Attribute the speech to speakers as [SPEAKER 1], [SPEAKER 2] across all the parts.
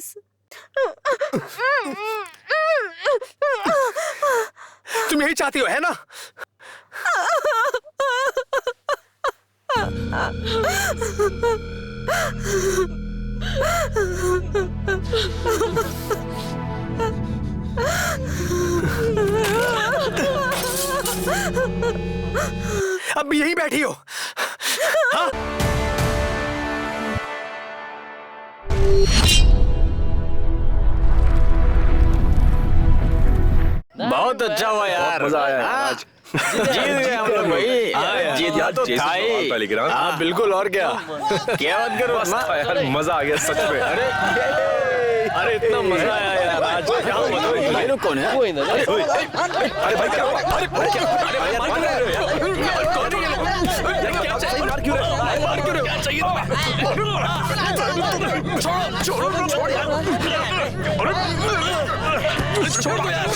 [SPEAKER 1] Please.
[SPEAKER 2] तुम यही चाहती हो है ना? अब यहीं बैठी हो? हाँ?
[SPEAKER 3] बहुत अच्छा हुआ यार,
[SPEAKER 4] मजा आया आज।
[SPEAKER 3] जीत गए हम लोग भाई। जीत
[SPEAKER 4] यार
[SPEAKER 3] तो था ही।
[SPEAKER 4] लेकिन
[SPEAKER 3] हाँ बिल्कुल, और क्या क्या बात करो
[SPEAKER 4] यार, मजा आ गया सच में।
[SPEAKER 3] अरे इतना मजा आया यार आज। क्या मतलब ये लोग कौन है?
[SPEAKER 4] अरे भाई क्या हुआ? अरे क्या? अरे मार क्यों रहे हो यार? कौन है ये लोग? क्या चाहिए? मार क्यों रहे हो? मार क्यों रहे हो? क्या चाहिए तुम्हें? छोड़ो छोड़ो छोड़ यार। छोड़ दो यार।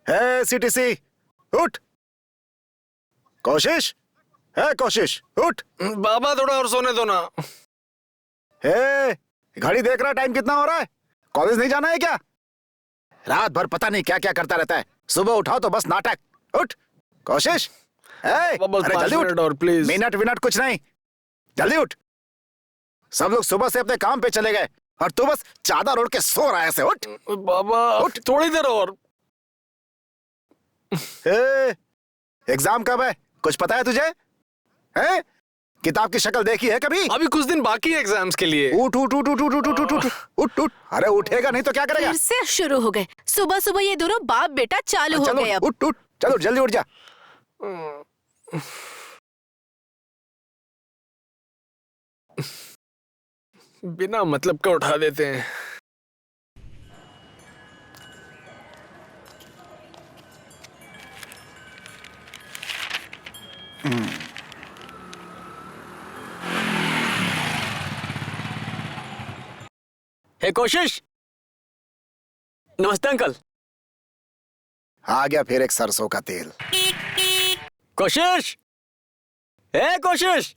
[SPEAKER 5] है सीटीसी, उठ। कोशिश है, कोशिश उठ।
[SPEAKER 2] बाबा थोड़ा और सोने दो ना।
[SPEAKER 5] है घड़ी देख रहा, टाइम कितना हो रहा है? कॉलेज नहीं जाना है क्या? रात भर पता नहीं क्या क्या करता रहता है, सुबह उठाओ तो बस नाटक। उठ कोशिश। अरे जल्दी उठ।
[SPEAKER 2] और प्लीज।
[SPEAKER 5] मिनट विनट कुछ नहीं, जल्दी उठ। सब लोग सुबह से अपने काम पे चले गए और तू बस चादर ओढ़ के सो रहा है ऐसे। उठ
[SPEAKER 2] बाबा
[SPEAKER 5] उठ।
[SPEAKER 2] थोड़ी देर और।
[SPEAKER 5] एग्जाम कब है, कुछ पता है तुझे? हैं? किताब की शक्ल देखी है कभी?
[SPEAKER 2] अभी कुछ दिन बाकी है एग्जाम्स के लिए।
[SPEAKER 5] उठ उठ उठ उठ उठ उठ उठ उठ उठ उठ। अरे उठेगा नहीं तो क्या करेगा?
[SPEAKER 1] फिर से शुरू हो गए, सुबह सुबह ये दोनों बाप बेटा चालू हो
[SPEAKER 5] चलो
[SPEAKER 1] गए। अब
[SPEAKER 5] उठ उठ, चलो जल्दी उठ जा।
[SPEAKER 2] बिना मतलब का उठा देते हैं।
[SPEAKER 3] हे कोशिश। नमस्ते अंकल।
[SPEAKER 5] आ गया फिर एक सरसों का तेल।
[SPEAKER 3] कोशिश, हे कोशिश।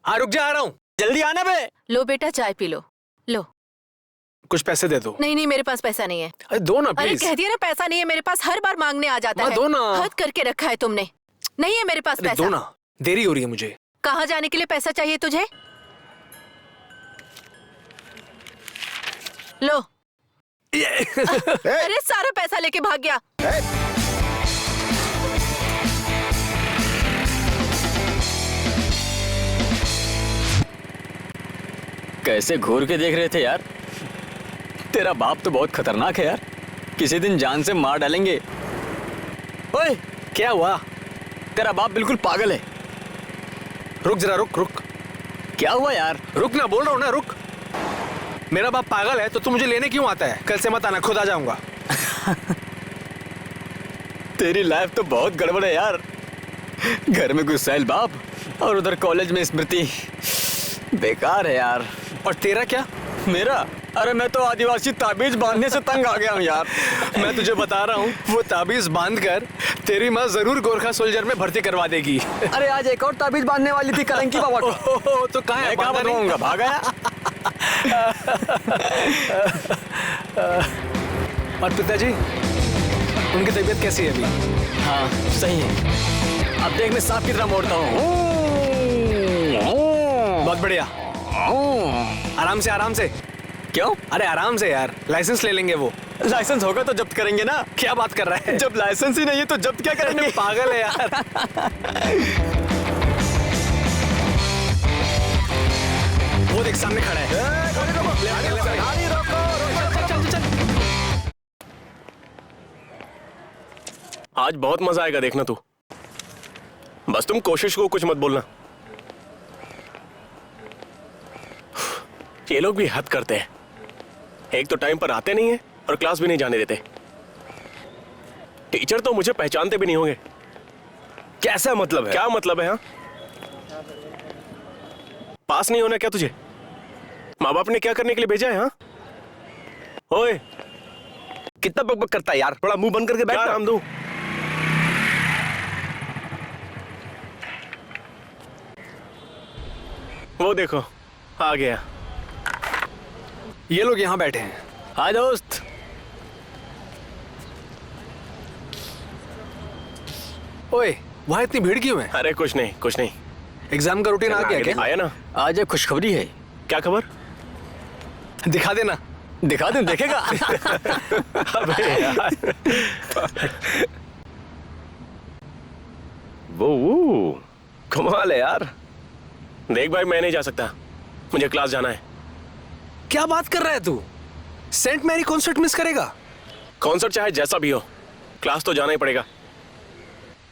[SPEAKER 2] हाँ रुक जा, आ रहा हूँ।
[SPEAKER 3] जल्दी आना बे।
[SPEAKER 1] लो बेटा चाय पी लो। लो।
[SPEAKER 2] कुछ पैसे दे दो।
[SPEAKER 1] नहीं नहीं, मेरे पास पैसा नहीं है।
[SPEAKER 2] अरे दो ना
[SPEAKER 1] अरे
[SPEAKER 2] प्लीज।
[SPEAKER 1] कह दिया ना, पैसा नहीं है मेरे पास। हर बार मांगने आ जाता
[SPEAKER 2] माँ,
[SPEAKER 1] है।
[SPEAKER 2] दो ना।
[SPEAKER 1] हद करके रखा है तुमने। नहीं है मेरे पास
[SPEAKER 2] अरे
[SPEAKER 1] पैसा।
[SPEAKER 2] दो ना, देरी हो रही है मुझे।
[SPEAKER 1] कहाँ जाने के लिए पैसा चाहिए तुझे? लो। अरे सारा पैसा लेके भाग गया।
[SPEAKER 3] कैसे घूर के देख रहे थे यार। तेरा बाप तो बहुत खतरनाक है यार, किसी दिन जान से मार डालेंगे।
[SPEAKER 2] ओए क्या हुआ?
[SPEAKER 3] तेरा बाप बिल्कुल पागल है।
[SPEAKER 2] रुक जरा, रुक रुक।
[SPEAKER 3] क्या हुआ यार?
[SPEAKER 2] रुक ना, बोल रहा हूँ ना, रुक। मेरा बाप पागल है तो तू मुझे लेने क्यों आता है? कल से मत आना, खुद आ जाऊंगा।
[SPEAKER 3] तेरी लाइफ तो बहुत गड़बड़ है यार। घर में गुस्सैल बाप और उधर कॉलेज में स्मृति। बेकार है यार।
[SPEAKER 2] और तेरा क्या?
[SPEAKER 3] मेरा? अरे मैं तो आदिवासी ताबीज बांधने से तंग आ गया हूँ यार।
[SPEAKER 2] मैं तुझे बता रहा हूँ, वो ताबीज बांध कर तेरी माँ जरूर गोरखा सोल्जर में भर्ती करवा देगी।
[SPEAKER 3] अरे आज एक और ताबीज बांधने वाली थी कलंकी बाबा को।
[SPEAKER 2] ओहो, तो कहाँ है?
[SPEAKER 3] मैं कहाँ
[SPEAKER 2] बांधा नहीं?
[SPEAKER 3] बताऊंगा, भाग गया।
[SPEAKER 2] और पिताजी, उनकी तबीयत कैसी है अभी?
[SPEAKER 3] हाँ सही है। अब देख मैं सांप की तरह मोड़ता हूँ।
[SPEAKER 2] बहुत बढ़िया। आराम से आराम से।
[SPEAKER 3] क्यों?
[SPEAKER 2] अरे आराम से यार, लाइसेंस ले लेंगे वो।
[SPEAKER 3] लाइसेंस होगा तो जब्त करेंगे ना।
[SPEAKER 2] क्या बात कर रहा है?
[SPEAKER 3] जब लाइसेंस ही नहीं है तो जब्त क्या करेंगे?
[SPEAKER 2] पागल है यार। वो देख सामने खड़ा है।
[SPEAKER 4] आज बहुत मजा आएगा, देखना तू। बस तुम कोशिश को कुछ मत बोलना। ये लोग भी हद करते हैं। एक तो टाइम पर आते नहीं है और क्लास भी नहीं जाने देते। टीचर तो मुझे पहचानते भी नहीं होंगे।
[SPEAKER 6] कैसा मतलब है?
[SPEAKER 4] क्या मतलब है? हाँ, पास नहीं होना क्या तुझे? माँ बाप ने क्या करने के लिए भेजा है? हाँ ओए,
[SPEAKER 6] कितना बकबक करता है यार, थोड़ा मुंह बंद करके बैठ
[SPEAKER 4] क्या
[SPEAKER 6] ना।
[SPEAKER 4] नाम दूं? वो देखो आ गया।
[SPEAKER 2] ये लोग यहाँ बैठे हैं।
[SPEAKER 3] हाँ दोस्त।
[SPEAKER 2] ओए, वहाँ इतनी भीड़ क्यों है?
[SPEAKER 4] अरे कुछ नहीं कुछ नहीं।
[SPEAKER 2] एग्जाम का रूटीन आ गया क्या?
[SPEAKER 4] आया ना।
[SPEAKER 3] आज एक खुशखबरी है।
[SPEAKER 4] क्या खबर?
[SPEAKER 2] दिखा देना।
[SPEAKER 3] दिखा दूं, देखेगा?
[SPEAKER 4] अबे यार।
[SPEAKER 6] वो कमाल है यार।
[SPEAKER 4] देख भाई, मैं नहीं जा सकता, मुझे क्लास जाना है।
[SPEAKER 2] क्या बात कर रहा है तू? सेंट मैरी कॉन्सर्ट मिस करेगा?
[SPEAKER 4] कॉन्सर्ट चाहे जैसा भी हो, क्लास तो जाना ही पड़ेगा।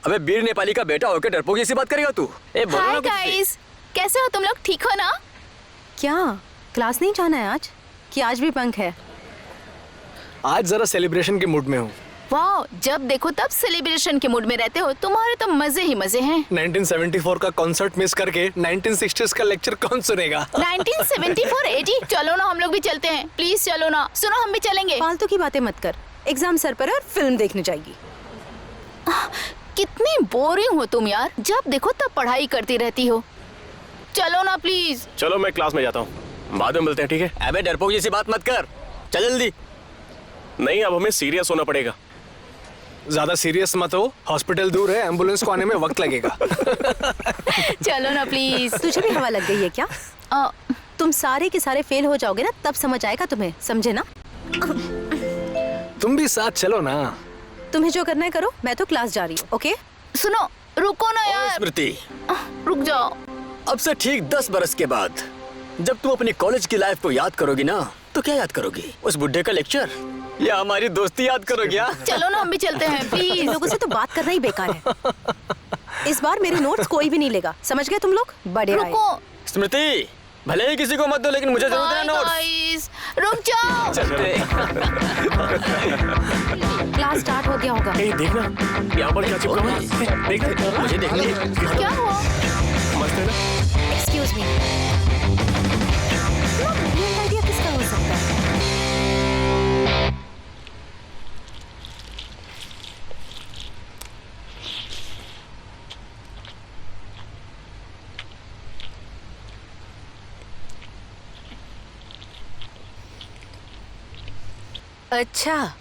[SPEAKER 3] अबे वीर नेपाली का बेटा होकर डरपोक जैसी बात करेगा तू? ए बोलो ना
[SPEAKER 1] हाय
[SPEAKER 3] कुछ।
[SPEAKER 1] गाइस, कैसे हो तुम लोग? ठीक हो ना?
[SPEAKER 7] क्या क्लास नहीं जाना है आज? कि आज भी बंक है?
[SPEAKER 2] आज जरा सेलिब्रेशन के मूड में हूँ।
[SPEAKER 1] वाह, जब देखो तब सेलिब्रेशन के मूड में रहते हो। तुम्हारे तो मजे ही मजे हैं।
[SPEAKER 2] 1974 का कॉन्सर्ट मिस करके 1960s का लेक्चर कौन सुनेगा?
[SPEAKER 1] 1974 80? चलो ना, हम लोग भी चलते हैं। प्लीज चलो ना। सुनो, हम भी चलेंगे।
[SPEAKER 7] फालतू की बातें मत कर। एग्जाम सर पर है और फिल्म देखने जाएगी।
[SPEAKER 1] कितनी बोरिंग हो तुम यार, जब देखो तब पढ़ाई करती रहती हो। चलो ना प्लीज।
[SPEAKER 4] चलो मैं क्लास में जाता हूँ, बाद में मिलते हैं, ठीक है?
[SPEAKER 3] अबे डरपोक जैसी बात मत कर, चल जल्दी।
[SPEAKER 4] नहीं, अब हमें सीरियस होना पड़ेगा।
[SPEAKER 2] ज्यादा सीरियस मत हो, हॉस्पिटल दूर है, एम्बुलेंस को आने में वक्त लगेगा।
[SPEAKER 1] चलो ना प्लीज।
[SPEAKER 7] तुझे भी हवा लग गई है क्या? तुम सारे के सारे फेल हो जाओगे ना, तब समझ आएगा तुम्हें, समझे ना?
[SPEAKER 2] तुम भी साथ चलो ना।
[SPEAKER 7] तुम्हें जो करना है करो, मैं तो क्लास जा रही हूँ। ओके?
[SPEAKER 1] सुनो, रुको ना यार।
[SPEAKER 3] स्मृति,
[SPEAKER 1] रुक जाओ।
[SPEAKER 3] अब से ठीक 10 बरस के बाद जब तुम अपनी कॉलेज की लाइफ को याद करोगी ना, तो क्या याद करोगी? उस बुड्ढे का लेक्चर या हमारी दोस्ती याद करोगी?
[SPEAKER 1] चलो ना, हम भी चलते हैं
[SPEAKER 7] इन
[SPEAKER 1] प्लीज।
[SPEAKER 7] लोगों से तो बात करना ही बेकार है। इस बार मेरे नोट्स कोई भी नहीं लेगा, समझ गए तुम लोग? बड़े आए।
[SPEAKER 1] रुको।
[SPEAKER 3] स्मृति, भले ही किसी को मत दो, लेकिन मुझे जरूरत है नोट्स।
[SPEAKER 1] गाइस, रुक जाओ।
[SPEAKER 7] क्लास स्टार्ट हो गया होगा।
[SPEAKER 4] ए, देखना यहाँ पर क्या चिपका हुआ है। देख
[SPEAKER 3] मुझे देखने दे।
[SPEAKER 1] क्या हुआ?
[SPEAKER 4] मस्त है ना?
[SPEAKER 7] एक्सक्यूज मी, ब्रिलियंट आइडिया किसका हो सकता है? अच्छा,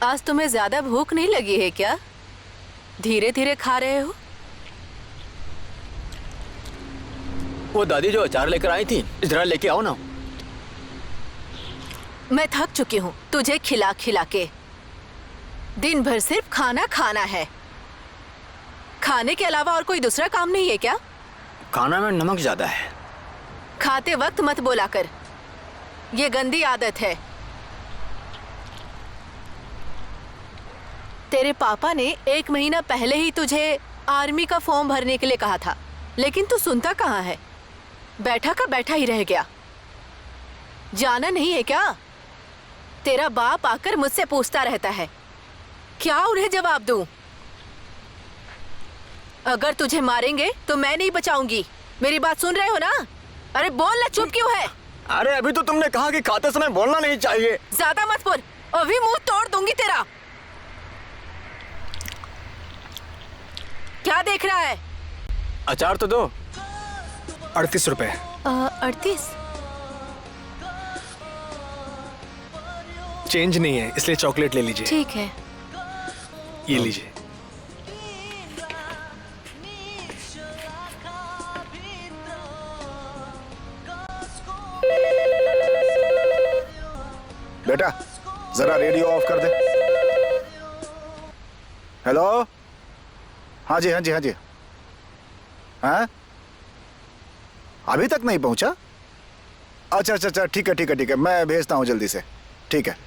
[SPEAKER 7] आज तुम्हें ज्यादा भूख नहीं लगी है क्या? धीरे धीरे खा रहे हो?
[SPEAKER 3] वो दादी जो अचार लेकर आई थी, जरा लेके आओ ना।
[SPEAKER 7] मैं थक चुकी हूँ तुझे खिला खिला के। दिन भर सिर्फ खाना खाना है। खाने के अलावा और कोई दूसरा काम नहीं है क्या?
[SPEAKER 3] खाना में नमक ज्यादा है।
[SPEAKER 7] खाते वक्त मत बोला कर, ये गंदी आदत है। तेरे पापा ने 1 महीना पहले ही तुझे आर्मी का फॉर्म भरने के लिए कहा था, लेकिन तू सुनता कहाँ है? बैठा का बैठा ही रह गया। जाना नहीं है क्या? तेरा बाप आकर मुझसे पूछता रहता है, क्या उन्हें जवाब दूं? अगर तुझे मारेंगे तो मैं नहीं बचाऊंगी। मेरी बात सुन रहे हो ना? अरे बोल ना, चुप क्यों है?
[SPEAKER 3] अरे अभी तो तुमने कहा कि खाते समय बोलना नहीं चाहिए।
[SPEAKER 7] ज्यादा मत बोल, अभी मुंह तोड़ दूंगी तेरा। क्या देख रहा है?
[SPEAKER 3] अचार तो दो।
[SPEAKER 2] 38 रुपए।
[SPEAKER 7] 38।
[SPEAKER 2] चेंज नहीं है, इसलिए चॉकलेट ले लीजिए।
[SPEAKER 7] ठीक है।
[SPEAKER 2] ये लीजिए।
[SPEAKER 5] बेटा जरा रेडियो ऑफ कर दे। हेलो, हाँ जी हाँ जी हाँ जी। हाँ, अभी तक नहीं पहुंचा? अच्छा अच्छा अच्छा, ठीक है ठीक है ठीक है, मैं भेजता हूँ जल्दी से। ठीक है।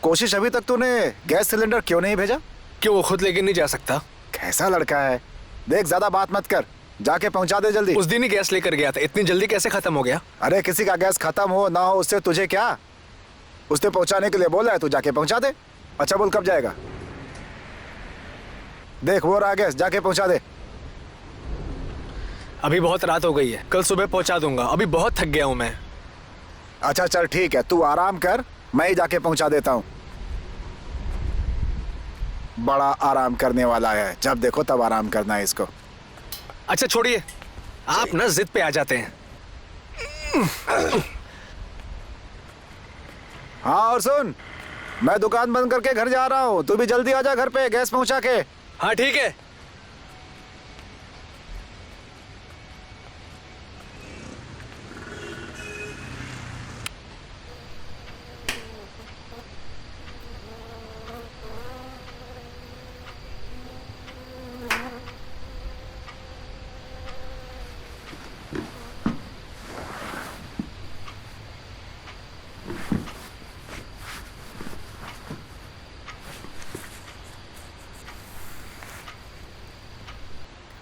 [SPEAKER 5] कोशिश, अभी तक तूने गैस सिलेंडर क्यों नहीं भेजा?
[SPEAKER 2] क्यों, वो खुद लेके नहीं जा सकता?
[SPEAKER 5] कैसा लड़का है। देख, ज्यादा बात मत कर, जाके पहुंचा दे जल्दी।
[SPEAKER 2] उस दिन ही गैस लेकर गया था, इतनी जल्दी कैसे खत्म हो गया?
[SPEAKER 5] अरे किसी का गैस खत्म हो ना हो उससे तुझे क्या? उसने पहुंचाने के लिए बोला है, तू जाके पहुंचा दे। अच्छा बोल, कब जाएगा? देख वो रहा गैस, जाके पहुंचा दे।
[SPEAKER 2] अभी बहुत रात हो गई है, कल सुबह पहुंचा दूंगा, अभी बहुत थक गया हूं मैं।
[SPEAKER 5] अच्छा चल ठीक है, तू आराम कर, मैं ही जाके पहुंचा देता हूं। बड़ा आराम करने वाला है, जब देखो तब आराम करना है इसको।
[SPEAKER 2] अच्छा छोड़िए, आप ना जिद पे आ जाते हैं।
[SPEAKER 5] हाँ और सुन, मैं दुकान बंद करके घर जा रहा हूँ, तू भी जल्दी आ जा घर पे गैस पहुंचा के।
[SPEAKER 2] हाँ ठीक है।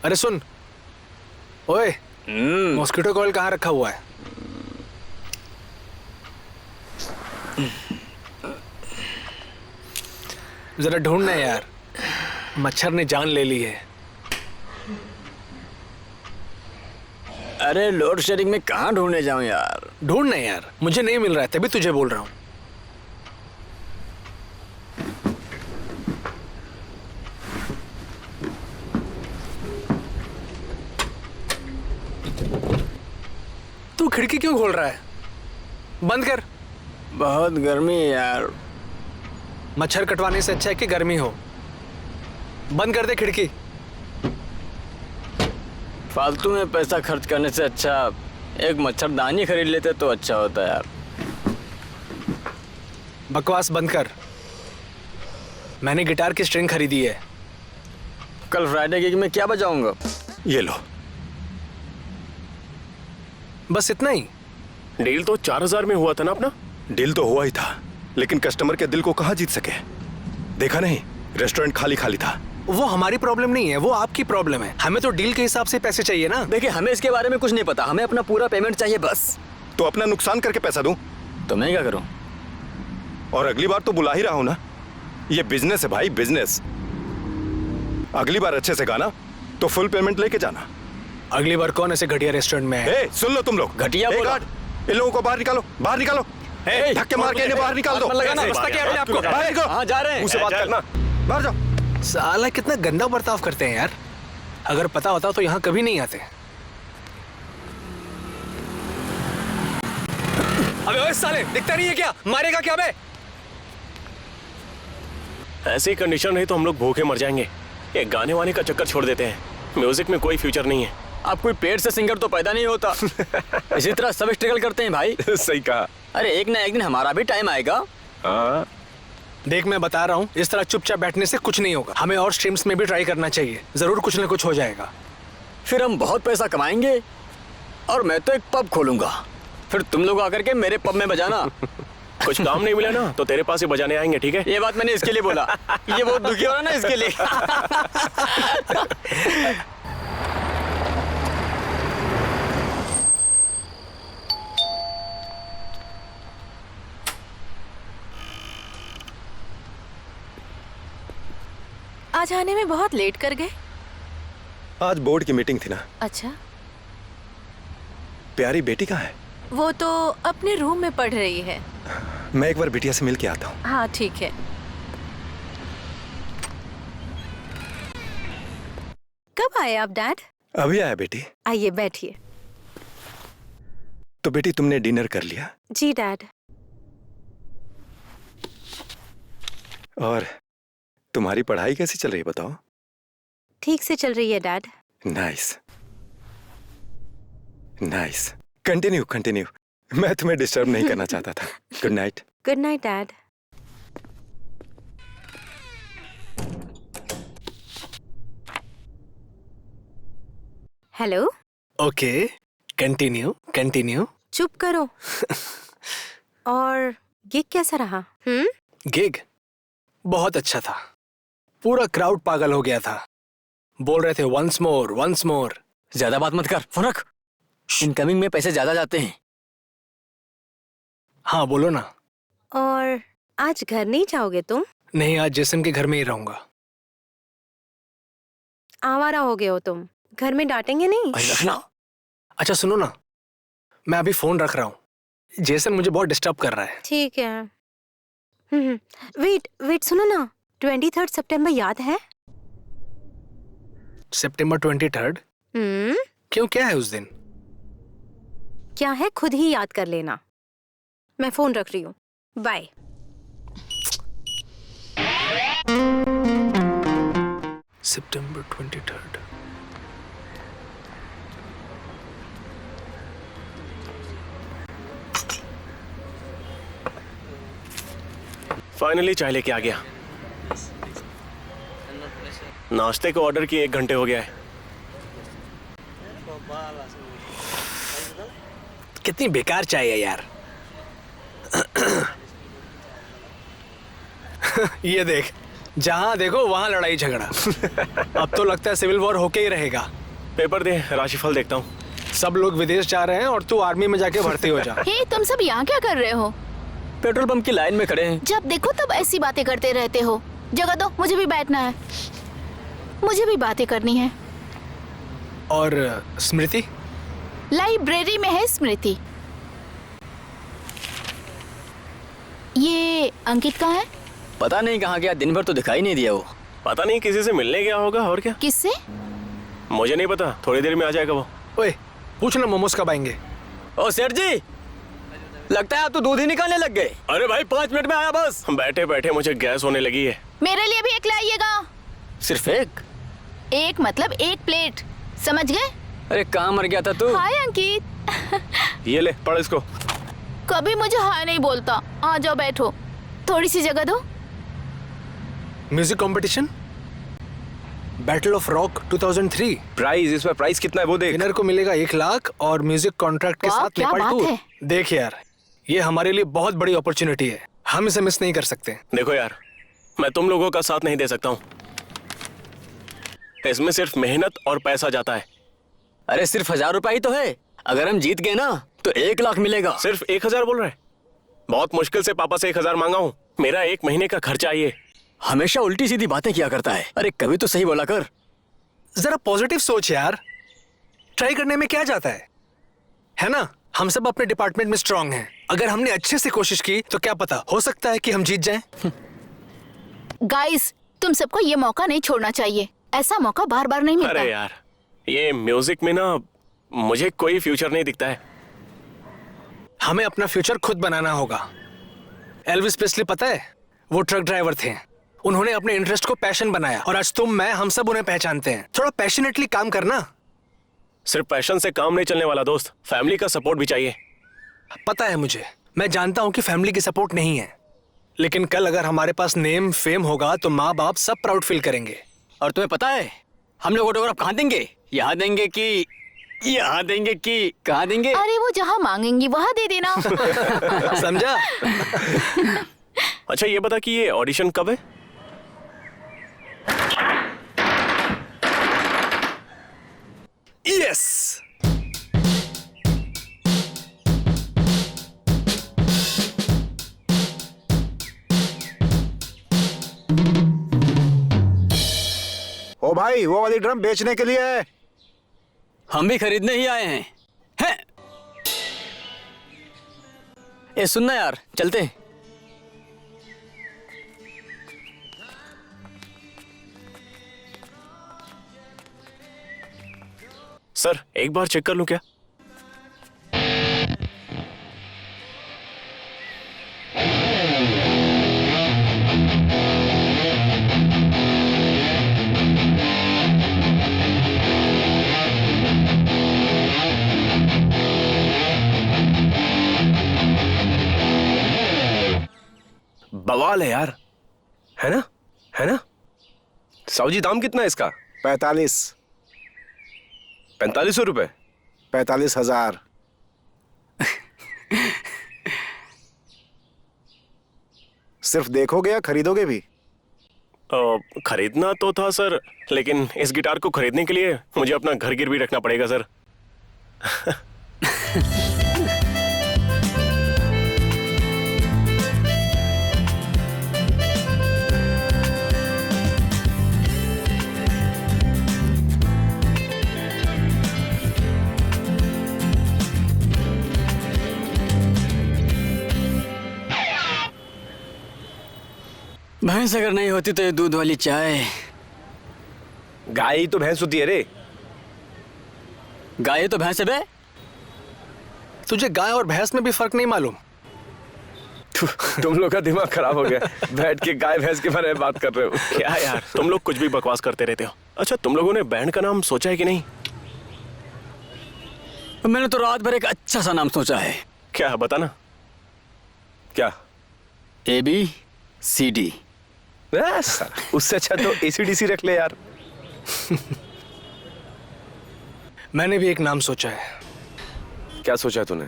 [SPEAKER 2] अरे सुन, ओए, मॉस्किटो कॉइल कहाँ रखा हुआ है? जरा ढूंढना यार, मच्छर ने जान ले ली है।
[SPEAKER 3] अरे लोड शेडिंग में कहाँ ढूंढने जाऊं यार?
[SPEAKER 2] ढूंढना यार, मुझे नहीं मिल रहा है, तभी तुझे बोल रहा हूँ। तू खिड़की क्यों खोल रहा है? बंद कर।
[SPEAKER 3] बहुत गर्मी है यार।
[SPEAKER 2] मच्छर कटवाने से अच्छा है कि गर्मी हो। बंद कर दे खिड़की।
[SPEAKER 3] फालतू में पैसा खर्च करने से अच्छा एक मच्छरदानी खरीद लेते तो अच्छा होता यार।
[SPEAKER 2] बकवास बंद कर। मैंने गिटार की स्ट्रिंग खरीदी है।
[SPEAKER 3] कल फ्राइडे गिग में क्या बजाऊंगा?
[SPEAKER 6] ये लो।
[SPEAKER 2] बस इतना ही?
[SPEAKER 6] डील तो 4000 में हुआ था ना अपना? डील तो हुआ ही था, लेकिन कस्टमर के दिल को कहाँ जीत सके? देखा नहीं, रेस्टोरेंट खाली खाली था।
[SPEAKER 2] वो हमारी प्रॉब्लम नहीं है, वो आपकी प्रॉब्लम है। हमें तो डील के हिसाब से पैसे चाहिए ना।
[SPEAKER 3] देखिए, हमें इसके बारे में कुछ नहीं पता, हमें अपना पूरा पेमेंट चाहिए बस।
[SPEAKER 6] तो अपना नुकसान करके पैसा दूं?
[SPEAKER 3] तो मैं क्या करूं?
[SPEAKER 6] और अगली बार तो बुला ही रहा हूं ना। ये बिजनेस है भाई, बिजनेस। अगली बार अच्छे से गाना तो फुल पेमेंट लेके जाना।
[SPEAKER 2] अगली बार कौन ऐसे घटिया रेस्टोरेंट में है?
[SPEAKER 6] ए, सुन लो तुम लोग।
[SPEAKER 3] घटिया बोला?
[SPEAKER 6] इन लोगों को बाहर निकालो, बाहर निकालो। धक्के मार के इन्हें बाहर निकाल दो।
[SPEAKER 3] लगाना,
[SPEAKER 6] रास्ता क्या है आपको? बाहर निकलो।
[SPEAKER 3] हाँ जा रहे हैं।
[SPEAKER 6] मुझसे बात करना, बाहर जाओ।
[SPEAKER 2] साला कितना गंदा बर्ताव करते हैं यार। अगर पता होता तो यहाँ कभी नहीं आते। अबे ओए साले, दिखता नहीं है क्या? मारेगा क्या बे?
[SPEAKER 8] ऐसी कंडीशन रही तो हम लोग भूखे मर जाएंगे। ये गाने वाने का चक्कर छोड़ देते हैं, म्यूजिक में कोई फ्यूचर नहीं है।
[SPEAKER 3] आप कोई पेड़ से सिंगर तो पैदा नहीं होता। इसी तरह सब स्ट्रगल करते हैं भाई।
[SPEAKER 6] सही कहा।
[SPEAKER 3] अरे एक ना एक दिन हमारा भी टाइम आएगा।
[SPEAKER 6] हाँ,
[SPEAKER 2] देख मैं बता रहा हूँ, इस तरह चुपचाप बैठने से कुछ नहीं होगा। हमें और स्ट्रीम्स में भी ट्राई करना चाहिए, जरूर कुछ ना कुछ हो जाएगा।
[SPEAKER 3] फिर हम बहुत पैसा कमाएंगे और मैं तो एक पब खोलूंगा। फिर तुम लोग आकर के मेरे पब में बजाना।
[SPEAKER 8] कुछ काम नहीं मिला ना तो तेरे पास ही बजाने आएंगे, ठीक है?
[SPEAKER 3] ये बात मैंने इसके लिए बोला। ये बहुत दुखी हो रहा ना इसके लिए।
[SPEAKER 7] आज आने में बहुत लेट कर गए।
[SPEAKER 6] आज बोर्ड की मीटिंग थी ना।
[SPEAKER 7] अच्छा,
[SPEAKER 6] प्यारी बेटी कहाँ है?
[SPEAKER 7] वो तो अपने रूम में पढ़ रही है।
[SPEAKER 6] मैं एक बार बिटिया से मिल के आता हूँ।
[SPEAKER 7] हाँ ठीक है। कब आए आप डैड?
[SPEAKER 6] अभी आया बेटी।
[SPEAKER 7] आइए बैठिए।
[SPEAKER 6] तो बेटी तुमने डिनर कर लिया?
[SPEAKER 7] जी डैड।
[SPEAKER 6] और तुम्हारी पढ़ाई कैसी चल रही है बताओ?
[SPEAKER 7] ठीक से चल रही है dad.
[SPEAKER 6] Nice nice, continue continue. मैं तुम्हें डिस्टर्ब नहीं करना चाहता था। Good night.
[SPEAKER 7] Good night dad. Hello.
[SPEAKER 2] Okay, continue continue.
[SPEAKER 7] चुप करो। और गिग कैसा रहा?
[SPEAKER 2] गिग बहुत अच्छा था। पूरा क्राउड पागल हो गया था। बोल रहे थे वंस मोर वंस मोर।
[SPEAKER 3] ज्यादा बात मत कर, फोन रख। इनकमिंग में पैसे ज्यादा जाते हैं।
[SPEAKER 2] हाँ बोलो ना।
[SPEAKER 7] और आज घर नहीं जाओगे तुम?
[SPEAKER 2] नहीं, आज जेसन के घर में ही रहूंगा।
[SPEAKER 7] आवारा हो गए हो तुम। घर में डांटेंगे नहीं?
[SPEAKER 3] भाई रखना।
[SPEAKER 2] अच्छा सुनो ना, मैं अभी फोन रख रहा हूँ। जेसन मुझे बहुत डिस्टर्ब कर रहा है।
[SPEAKER 7] ठीक है। वेट वेट, सुनो ना, 23 सितंबर याद है?
[SPEAKER 2] सितंबर 23? क्यों, क्या है उस दिन?
[SPEAKER 7] क्या है खुद ही याद कर लेना। मैं फोन रख रही हूँ। बाय।
[SPEAKER 2] सितंबर 23।
[SPEAKER 8] फाइनली चाय लेके आ गया। नाश्ते को ऑर्डर किए 1 घंटे हो गया है।
[SPEAKER 2] कितनी बेकार चाय है यार। ये देख, जहां देखो वहां लड़ाई झगड़ा। अब तो लगता है सिविल वॉर होके ही रहेगा।
[SPEAKER 8] पेपर दे, राशिफल देखता हूँ।
[SPEAKER 2] सब लोग विदेश जा रहे हैं और तू आर्मी में जाके भर्ती हो जा।
[SPEAKER 1] हे, तुम सब यहाँ क्या कर रहे हो?
[SPEAKER 3] पेट्रोल पंप की लाइन में खड़े हैं।
[SPEAKER 1] जब देखो तब ऐसी बातें करते रहते हो। जगह दो, मुझे भी बैठना है। मुझे भी बातें करनी है।
[SPEAKER 2] और स्मृति?
[SPEAKER 1] लाइब्रेरी में है स्मृति। ये अंकित कहाँ है?
[SPEAKER 3] पता नहीं कहाँ गया, दिन भर तो दिखाई नहीं दिया वो।
[SPEAKER 8] पता नहीं, किसी से मिलने गया होगा। और क्या?
[SPEAKER 1] किससे?
[SPEAKER 8] मुझे नहीं पता, थोड़ी देर में आ जाएगा वो।
[SPEAKER 2] ओए, पूछ ना मोमोज कब आएंगे।
[SPEAKER 3] ओ सेठ जी, लगता है आप तो दूध ही निकालने लग गए। अरे भाई 5 मिनट में आया बस।
[SPEAKER 8] बैठे बैठे मुझे गैस होने लगी है।
[SPEAKER 1] मेरे लिए भी एक लाइएगा।
[SPEAKER 3] सिर्फ एक?
[SPEAKER 1] एक मतलब 1 प्लेट, समझ गए?
[SPEAKER 3] अरे कहाँ मर गया था तू?
[SPEAKER 1] हाय अंकित।
[SPEAKER 8] ये ले, पढ़ इसको।
[SPEAKER 1] कभी मुझे हाय नहीं बोलता। आ जाओ बैठो, थोड़ी सी जगह दो।
[SPEAKER 2] Music competition, battle of rock 2003।
[SPEAKER 6] Price, इस पर प्राइस कितना है वो देख।
[SPEAKER 2] विनर को मिलेगा 1 लाख और म्यूजिक कॉन्ट्रैक्ट के
[SPEAKER 1] वाह,
[SPEAKER 2] साथ
[SPEAKER 1] क्या
[SPEAKER 2] नेपाल
[SPEAKER 1] बात
[SPEAKER 2] टूर।
[SPEAKER 1] है।
[SPEAKER 2] देख यार, ये हमारे लिए बहुत बड़ी अपॉर्चुनिटी है। हम इसे मिस नहीं कर सकते।
[SPEAKER 8] देखो यार, मैं तुम लोगों का साथ नहीं दे सकता हूँ। इसमें सिर्फ मेहनत और पैसा जाता है।
[SPEAKER 3] अरे सिर्फ 1000 रुपए ही तो है। अगर हम जीत गए ना तो 1 लाख मिलेगा।
[SPEAKER 8] सिर्फ 1000 बोल रहे हैं? बहुत मुश्किल से पापा से 1000 मांगा हूँ। मेरा 1 महीने का खर्चा ये।
[SPEAKER 3] हमेशा उल्टी सीधी बातें किया करता है। अरे कभी तो सही बोला कर।
[SPEAKER 2] जरा पॉजिटिव सोच यार, ट्राई करने में क्या जाता है ना? हम सब अपने डिपार्टमेंट में स्ट्रांग हैं। अगर हमने अच्छे से कोशिश की तो क्या पता, हो सकता है कि हम जीत जाएं।
[SPEAKER 1] गाइस, तुम सबको ये मौका नहीं छोड़ना चाहिए। ऐसा मौका बार बार नहीं मिलता।
[SPEAKER 8] अरे यार, ये म्यूजिक में ना मुझे कोई फ्यूचर नहीं दिखता है।
[SPEAKER 2] हमें अपना फ्यूचर खुद बनाना होगा। एल्विस प्रेस्ली पता है, वो ट्रक ड्राइवर थे। उन्होंने अपने इंटरेस्ट को पैशन बनाया और आज तुम, मैं, हम सब उन्हें पहचानते हैं। थोड़ा पैशनेटली काम करना।
[SPEAKER 8] सिर्फ पैशन से काम नहीं चलने वाला दोस्त, फैमिली का सपोर्ट भी चाहिए।
[SPEAKER 2] पता है मुझे, मैं जानता हूँ कि फैमिली की सपोर्ट नहीं है, लेकिन कल अगर हमारे पास नेम फेम होगा तो माँ बाप सब प्राउड फील करेंगे।
[SPEAKER 3] और तुम्हें पता है हम लोग ऑटोग्राफ कहाँ देंगे? यहाँ देंगे कि यहाँ देंगे कि कहाँ देंगे?
[SPEAKER 1] अरे वो जहाँ मांगेंगी वहाँ दे देना।
[SPEAKER 2] समझा?
[SPEAKER 8] अच्छा ये बता कि ये ऑडिशन कब है?
[SPEAKER 2] यस।
[SPEAKER 5] ओ भाई, वो वाली ड्रम बेचने के लिए है।
[SPEAKER 3] हम भी खरीदने ही आए हैं। हैं? ए सुनना यार, चलते हैं।
[SPEAKER 8] सर एक बार चेक कर लूं क्या?
[SPEAKER 4] बवाल है यार, है ना? है ना? साहू जी, दाम कितना है इसका?
[SPEAKER 5] 45
[SPEAKER 4] 4500 रुपए।
[SPEAKER 5] 45,000। सिर्फ देखोगे या खरीदोगे भी?
[SPEAKER 8] खरीदना तो था सर, लेकिन इस गिटार को खरीदने के लिए मुझे अपना घर गिरवी रखना पड़ेगा सर।
[SPEAKER 3] भैंस अगर नहीं होती तो ये दूध वाली चाय।
[SPEAKER 4] गाय ही तो भैंस होती है रे।
[SPEAKER 3] गाय तो भैंस है बे।
[SPEAKER 2] तुझे गाय और भैंस में भी फर्क नहीं मालूम?
[SPEAKER 4] तुम लोग का दिमाग खराब हो गया, बैठ के गाय भैंस के बारे में बात कर रहे हो।
[SPEAKER 8] क्या यार, तुम लोग कुछ भी बकवास करते रहते हो। अच्छा, तुम लोगों ने बैंड का नाम सोचा है कि नहीं?
[SPEAKER 3] मैंने तो रात भर एक अच्छा सा नाम सोचा है।
[SPEAKER 8] क्या है बताना।
[SPEAKER 4] क्या?
[SPEAKER 3] ABCD।
[SPEAKER 4] उससे अच्छा तो ACDC रख ले यार।
[SPEAKER 2] मैंने भी एक नाम सोचा है।
[SPEAKER 4] क्या सोचा है तूने?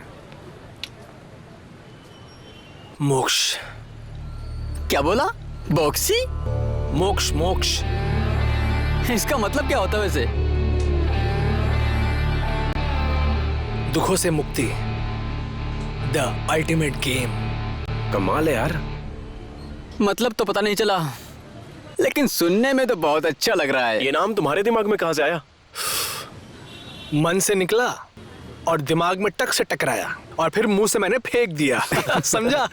[SPEAKER 2] मोक्ष।
[SPEAKER 3] क्या बोला? बॉक्सी?
[SPEAKER 2] मोक्ष मोक्ष।
[SPEAKER 3] इसका मतलब क्या होता है वैसे?
[SPEAKER 2] दुखों से मुक्ति, द अल्टीमेट गेम।
[SPEAKER 4] कमाल है यार।
[SPEAKER 3] मतलब तो पता नहीं चला, लेकिन सुनने में तो बहुत अच्छा लग रहा है।
[SPEAKER 8] ये नाम तुम्हारे दिमाग में कहां से आया?
[SPEAKER 2] मन से निकला और दिमाग में टक से टकराया और फिर मुंह से मैंने फेंक दिया। समझा?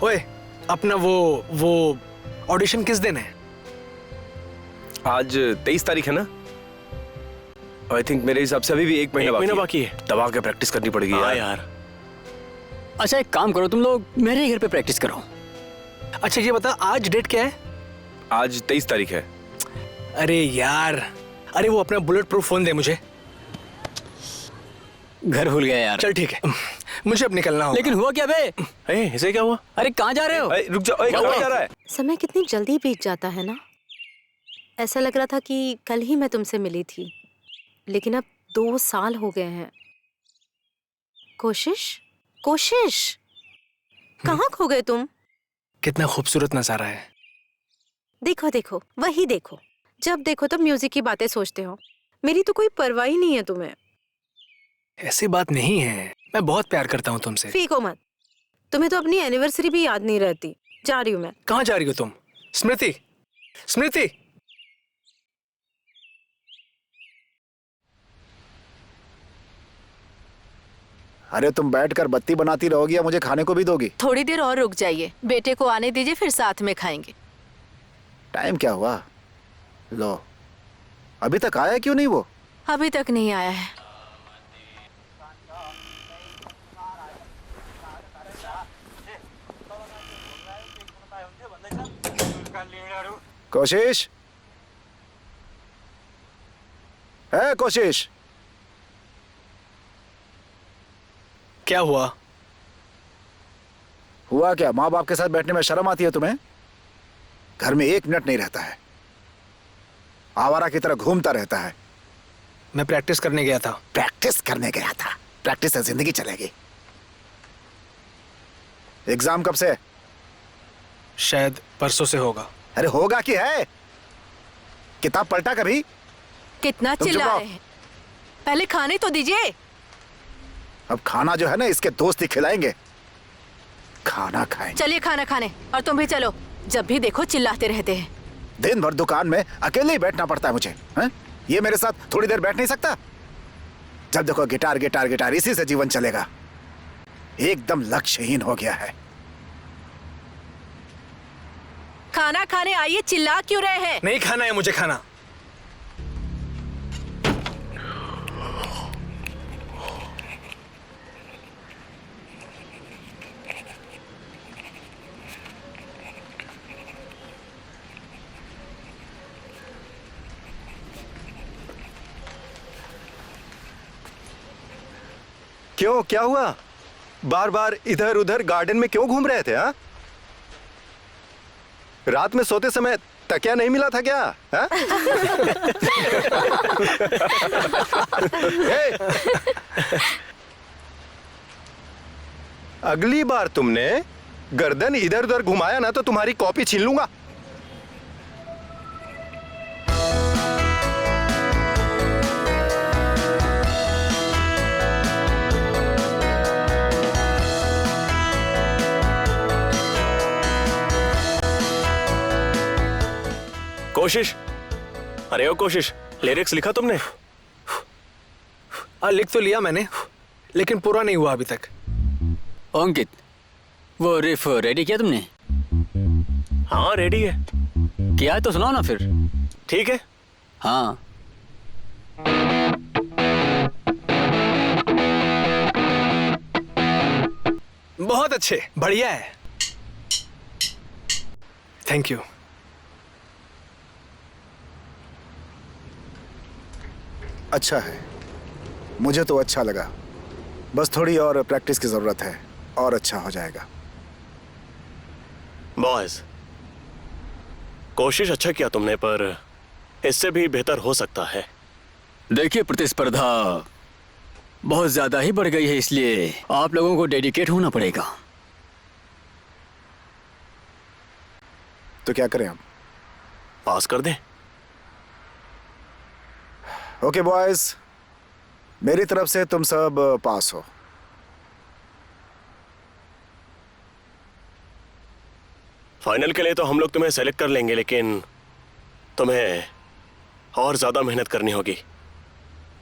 [SPEAKER 2] ओए, अपना वो ऑडिशन किस दिन है?
[SPEAKER 4] आज 23 तारीख है ना? आई थिंक मेरे हिसाब से अभी भी एक महीना
[SPEAKER 8] बाकी है।
[SPEAKER 4] दबा के प्रैक्टिस करनी पड़ेगी
[SPEAKER 8] हाँ
[SPEAKER 4] यार।
[SPEAKER 8] यार।
[SPEAKER 3] अच्छा एक काम करो, तुम लोग मेरे ही घर पे प्रैक्टिस करो।
[SPEAKER 2] अच्छा ये बता, आज डेट क्या है?
[SPEAKER 4] आज 23 तारीख है।
[SPEAKER 2] अरे यार, अरे वो अपना बुलेट प्रूफ फोन दे मुझे।
[SPEAKER 3] घर भूल गया यार।
[SPEAKER 2] चल ठीक है, मुझे अब निकलना होगा।
[SPEAKER 3] लेकिन हुआ क्या बे?
[SPEAKER 8] इसे क्या हुआ?
[SPEAKER 3] अरे कहाँ जा रहे हो?
[SPEAKER 4] रुक जाओ, कहाँ जा रहा है?
[SPEAKER 7] समय कितनी जल्दी बीत जाता है ना। ऐसा लग रहा था कि कल ही मैं तुमसे मिली थी, लेकिन अब 2 साल हो गए हैं। कोशिश कहाँ खो गए तुम?
[SPEAKER 2] कितना खूबसूरत नजारा है।
[SPEAKER 7] देखो देखो, वही देखो। जब देखो तब म्यूजिक की बातें सोचते हो। मेरी तो कोई परवाह ही नहीं है तुम्हें।
[SPEAKER 2] ऐसी बात नहीं है, मैं बहुत प्यार करता हूँ तुमसे।
[SPEAKER 7] फीको मत। तुम्हें तो अपनी एनिवर्सरी भी याद नहीं रहती। जा रही हूँ मैं।
[SPEAKER 2] कहाँ जा रही हो तुम? स्मृति, स्मृति।
[SPEAKER 5] अरे तुम बैठकर बत्ती बनाती रहोगी या मुझे खाने को भी दोगी?
[SPEAKER 7] थोड़ी देर और रुक जाइए, बेटे को आने दीजिए, फिर साथ में खाएंगे।
[SPEAKER 5] टाइम क्या हुआ? लो, अभी तक आया क्यों नहीं वो?
[SPEAKER 7] अभी तक नहीं आया है।
[SPEAKER 5] कोशिश है, कोशिश।
[SPEAKER 2] क्या हुआ?
[SPEAKER 5] हुआ क्या? माँ बाप के साथ बैठने में शर्म आती है तुम्हें? घर में 1 मिनट नहीं रहता है, आवारा की तरह घूमता रहता है।
[SPEAKER 2] मैं प्रैक्टिस करने गया था।
[SPEAKER 5] प्रैक्टिस करने गया था? प्रैक्टिस से जिंदगी चलेगी। एग्जाम कब से?
[SPEAKER 2] शायद परसों से होगा।
[SPEAKER 5] अरे होगा कि है? किताब पलटा कभी?
[SPEAKER 7] कितना
[SPEAKER 5] तुम चुप
[SPEAKER 7] चिल्ला
[SPEAKER 5] रहो।
[SPEAKER 7] रहे हैं? पहले खाने तो दीजिए।
[SPEAKER 5] अब खाना जो है ना इसके दोस्त ही खिलाएंगे। खाना खाएंगे।
[SPEAKER 7] चलिए खाना खाने। और तुम भी चलो, जब भी देखो चिल्लाते रहते हैं।
[SPEAKER 5] दिन भर दुकान में अकेले ही बैठना पड़ता है मुझे, हैं? ये मेरे साथ थोड़ी देर बैठ नहीं सकता? जब देखो गिटार गिटार गिटार, इसी से जीवन चलेगा। एकदम लक्ष्यहीन हो गया है।
[SPEAKER 7] खाना खाने आइए, चिल्ला क्यों रहे हैं?
[SPEAKER 2] नहीं खाना है मुझे खाना।
[SPEAKER 6] क्यों, क्या हुआ? बार बार इधर उधर गार्डन में क्यों घूम रहे थे? हाँ, रात में सोते समय तकिया नहीं मिला था क्या? हाँ? अगली बार तुमने गर्दन इधर उधर घुमाया ना तो तुम्हारी कॉपी छीन लूंगा।
[SPEAKER 8] कोशिश, अरे ओ कोशिश, लिरिक्स लिखा तुमने?
[SPEAKER 2] लिख तो लिया मैंने, लेकिन पूरा नहीं हुआ अभी तक।
[SPEAKER 3] अंकित, वो रिफ रेडी किया तुमने?
[SPEAKER 8] हाँ रेडी है।
[SPEAKER 3] किया है तो सुनाओ ना फिर।
[SPEAKER 8] ठीक है।
[SPEAKER 3] हाँ।
[SPEAKER 2] बहुत अच्छे, बढ़िया है। Thank you.
[SPEAKER 5] अच्छा है, मुझे तो अच्छा लगा। बस थोड़ी और प्रैक्टिस की जरूरत है और अच्छा हो जाएगा।
[SPEAKER 8] बॉयज, कोशिश अच्छा किया तुमने, पर इससे भी बेहतर हो सकता है।
[SPEAKER 3] देखिए, प्रतिस्पर्धा बहुत ज्यादा ही बढ़ गई है, इसलिए आप लोगों को डेडिकेट होना पड़ेगा।
[SPEAKER 5] तो क्या करें हम?
[SPEAKER 8] पास कर दें।
[SPEAKER 5] ओके बॉयज, मेरी तरफ से तुम सब पास हो।
[SPEAKER 8] फाइनल के लिए तो हम लोग तुम्हें सेलेक्ट कर लेंगे, लेकिन तुम्हें और ज्यादा मेहनत करनी होगी।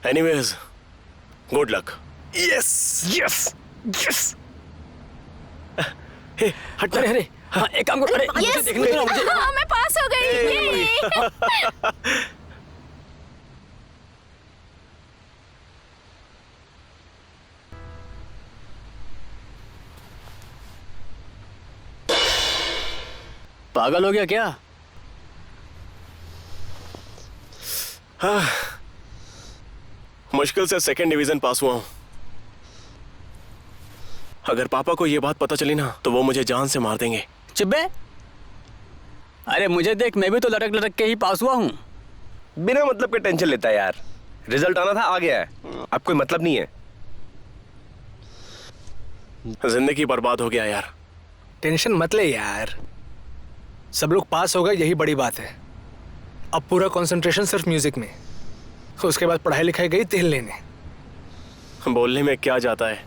[SPEAKER 8] Anyways, good luck.
[SPEAKER 2] Yes yes yes.
[SPEAKER 8] हट।
[SPEAKER 3] अरे अरे, हाँ, एक काम करो। अरे मुझे देखने दो ना, मुझे।
[SPEAKER 1] हाँ, मैं पास हो गई। ये।
[SPEAKER 3] पागल हो गया क्या?
[SPEAKER 8] मुश्किल से सेकंड डिवीजन पास हुआ हूं। अगर पापा को यह बात पता चली ना तो वो मुझे जान से मार देंगे।
[SPEAKER 3] चुप बे। अरे मुझे देख, मैं भी तो लटक लटक के ही पास हुआ हूँ।
[SPEAKER 4] बिना मतलब के टेंशन लेता है यार। रिजल्ट आना था, आ गया है, अब कोई मतलब नहीं है।
[SPEAKER 8] जिंदगी बर्बाद हो गया यार।
[SPEAKER 2] टेंशन मत ले यार, सब लोग पास हो गए, यही बड़ी बात है। अब पूरा कंसंट्रेशन सिर्फ म्यूजिक में, उसके बाद पढ़ाई लिखाई गई तेल लेने।
[SPEAKER 8] बोलने में क्या जाता है।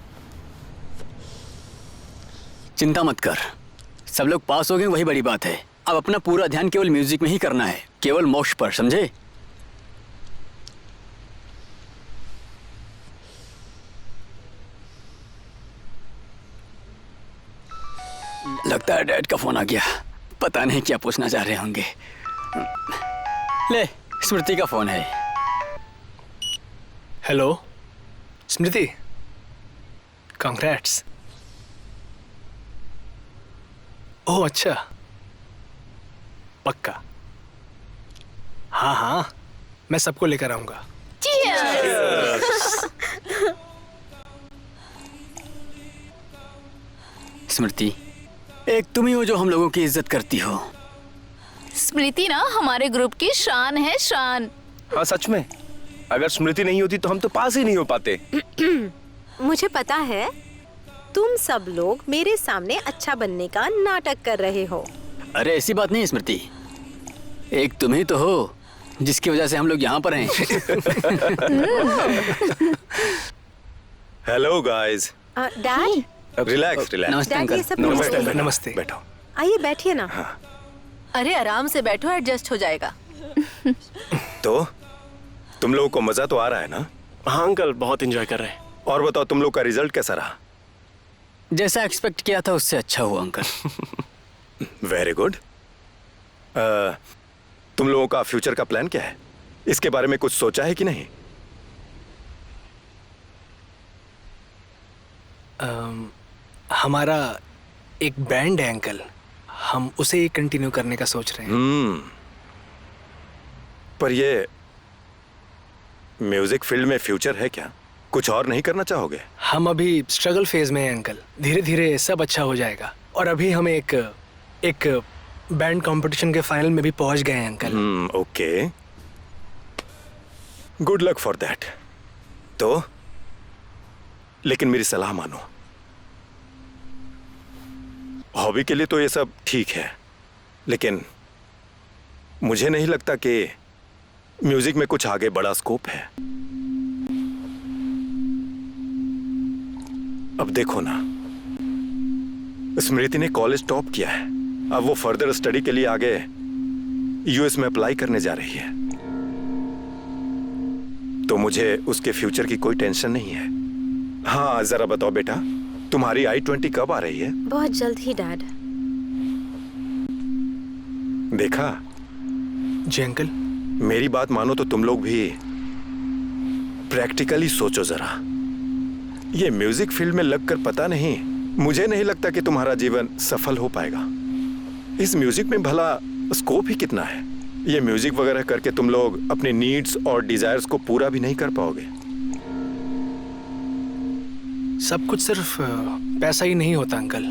[SPEAKER 3] चिंता मत कर, सब लोग पास हो गए, वही बड़ी बात है। अब अपना पूरा ध्यान केवल म्यूजिक में ही करना है, केवल मोक्ष पर, समझे? लगता है डैड का फोन आ गया। पता नहीं क्या पूछना चाह रहे होंगे। ले, स्मृति का फोन है।
[SPEAKER 2] हेलो स्मृति, कांग्रेट्स। ओह अच्छा, पक्का। हाँ हाँ, मैं सबको लेकर आऊंगा।
[SPEAKER 3] स्मृति, एक तुम ही हो जो हम लोगों की इज्जत करती हो।
[SPEAKER 1] स्मृति ना हमारे ग्रुप की शान है, शान।
[SPEAKER 4] हाँ सच में, अगर स्मृति नहीं होती तो हम तो पास ही नहीं हो पाते।
[SPEAKER 9] मुझे पता है तुम सब लोग मेरे सामने अच्छा बनने का नाटक कर रहे हो।
[SPEAKER 3] अरे ऐसी बात नहीं है स्मृति, एक तुम ही तो हो जिसकी वजह से हम लोग यहाँ पर हैं।
[SPEAKER 6] Hello guys,
[SPEAKER 9] dad,
[SPEAKER 6] relax relax.
[SPEAKER 3] नमस्ते
[SPEAKER 9] डैड ये
[SPEAKER 3] अंकल।
[SPEAKER 9] सब
[SPEAKER 2] नमस्ते
[SPEAKER 9] नमस्ते।
[SPEAKER 2] नमस्ते।
[SPEAKER 6] बैठो।
[SPEAKER 9] आइए बैठिए ना।
[SPEAKER 7] अरे आराम से बैठो, एडजस्ट हो जाएगा।
[SPEAKER 6] तो तुम लोगों को मजा तो आ रहा है ना?
[SPEAKER 8] हाँ अंकल, बहुत एंजॉय कर रहे हैं।
[SPEAKER 6] और बताओ तुम लोग का रिजल्ट कैसा रहा?
[SPEAKER 3] जैसा एक्सपेक्ट किया था उससे अच्छा हुआ अंकल।
[SPEAKER 6] Very good. तुम लोगों का फ्यूचर का प्लान क्या है? इसके बारे में कुछ सोचा है कि नहीं?
[SPEAKER 2] हमारा एक बैंड है अंकल, हम उसे ही कंटिन्यू करने का सोच रहे हैं।
[SPEAKER 6] पर ये म्यूजिक फील्ड में फ्यूचर है क्या? कुछ और नहीं करना चाहोगे?
[SPEAKER 2] हम अभी स्ट्रगल फेज में हैं अंकल, धीरे धीरे सब अच्छा हो जाएगा। और अभी हम एक बैंड कंपटीशन के फाइनल में भी पहुंच गए हैं uncle.
[SPEAKER 6] Okay, good luck for that. तो लेकिन मेरी सलाह मानो, हॉबी के लिए तो ये सब ठीक है, लेकिन मुझे नहीं लगता कि म्यूजिक में कुछ आगे बड़ा स्कोप है। अब देखो ना, स्मृति ने कॉलेज टॉप किया है, अब वो फर्दर स्टडी के लिए आगे यूएस में अप्लाई करने जा रही है, तो मुझे उसके फ्यूचर की कोई टेंशन नहीं है। हाँ जरा बताओ बेटा, तुम्हारी I-20 कब आ रही है?
[SPEAKER 9] बहुत जल्द ही डैड।
[SPEAKER 6] देखा,
[SPEAKER 2] जी अंकल।
[SPEAKER 6] मेरी बात मानो तो तुम लोग भी प्रैक्टिकली सोचो जरा। ये म्यूजिक फील्ड में लगकर पता नहीं, मुझे नहीं लगता कि तुम्हारा जीवन सफल हो पाएगा। इस म्यूजिक में भला स्कोप ही कितना है। ये म्यूजिक वगैरह करके तुम लोग अपने नीड्स और डिजायर्स को पूरा भी नहीं कर पाओगे।
[SPEAKER 2] सब कुछ सिर्फ पैसा ही नहीं होता अंकल,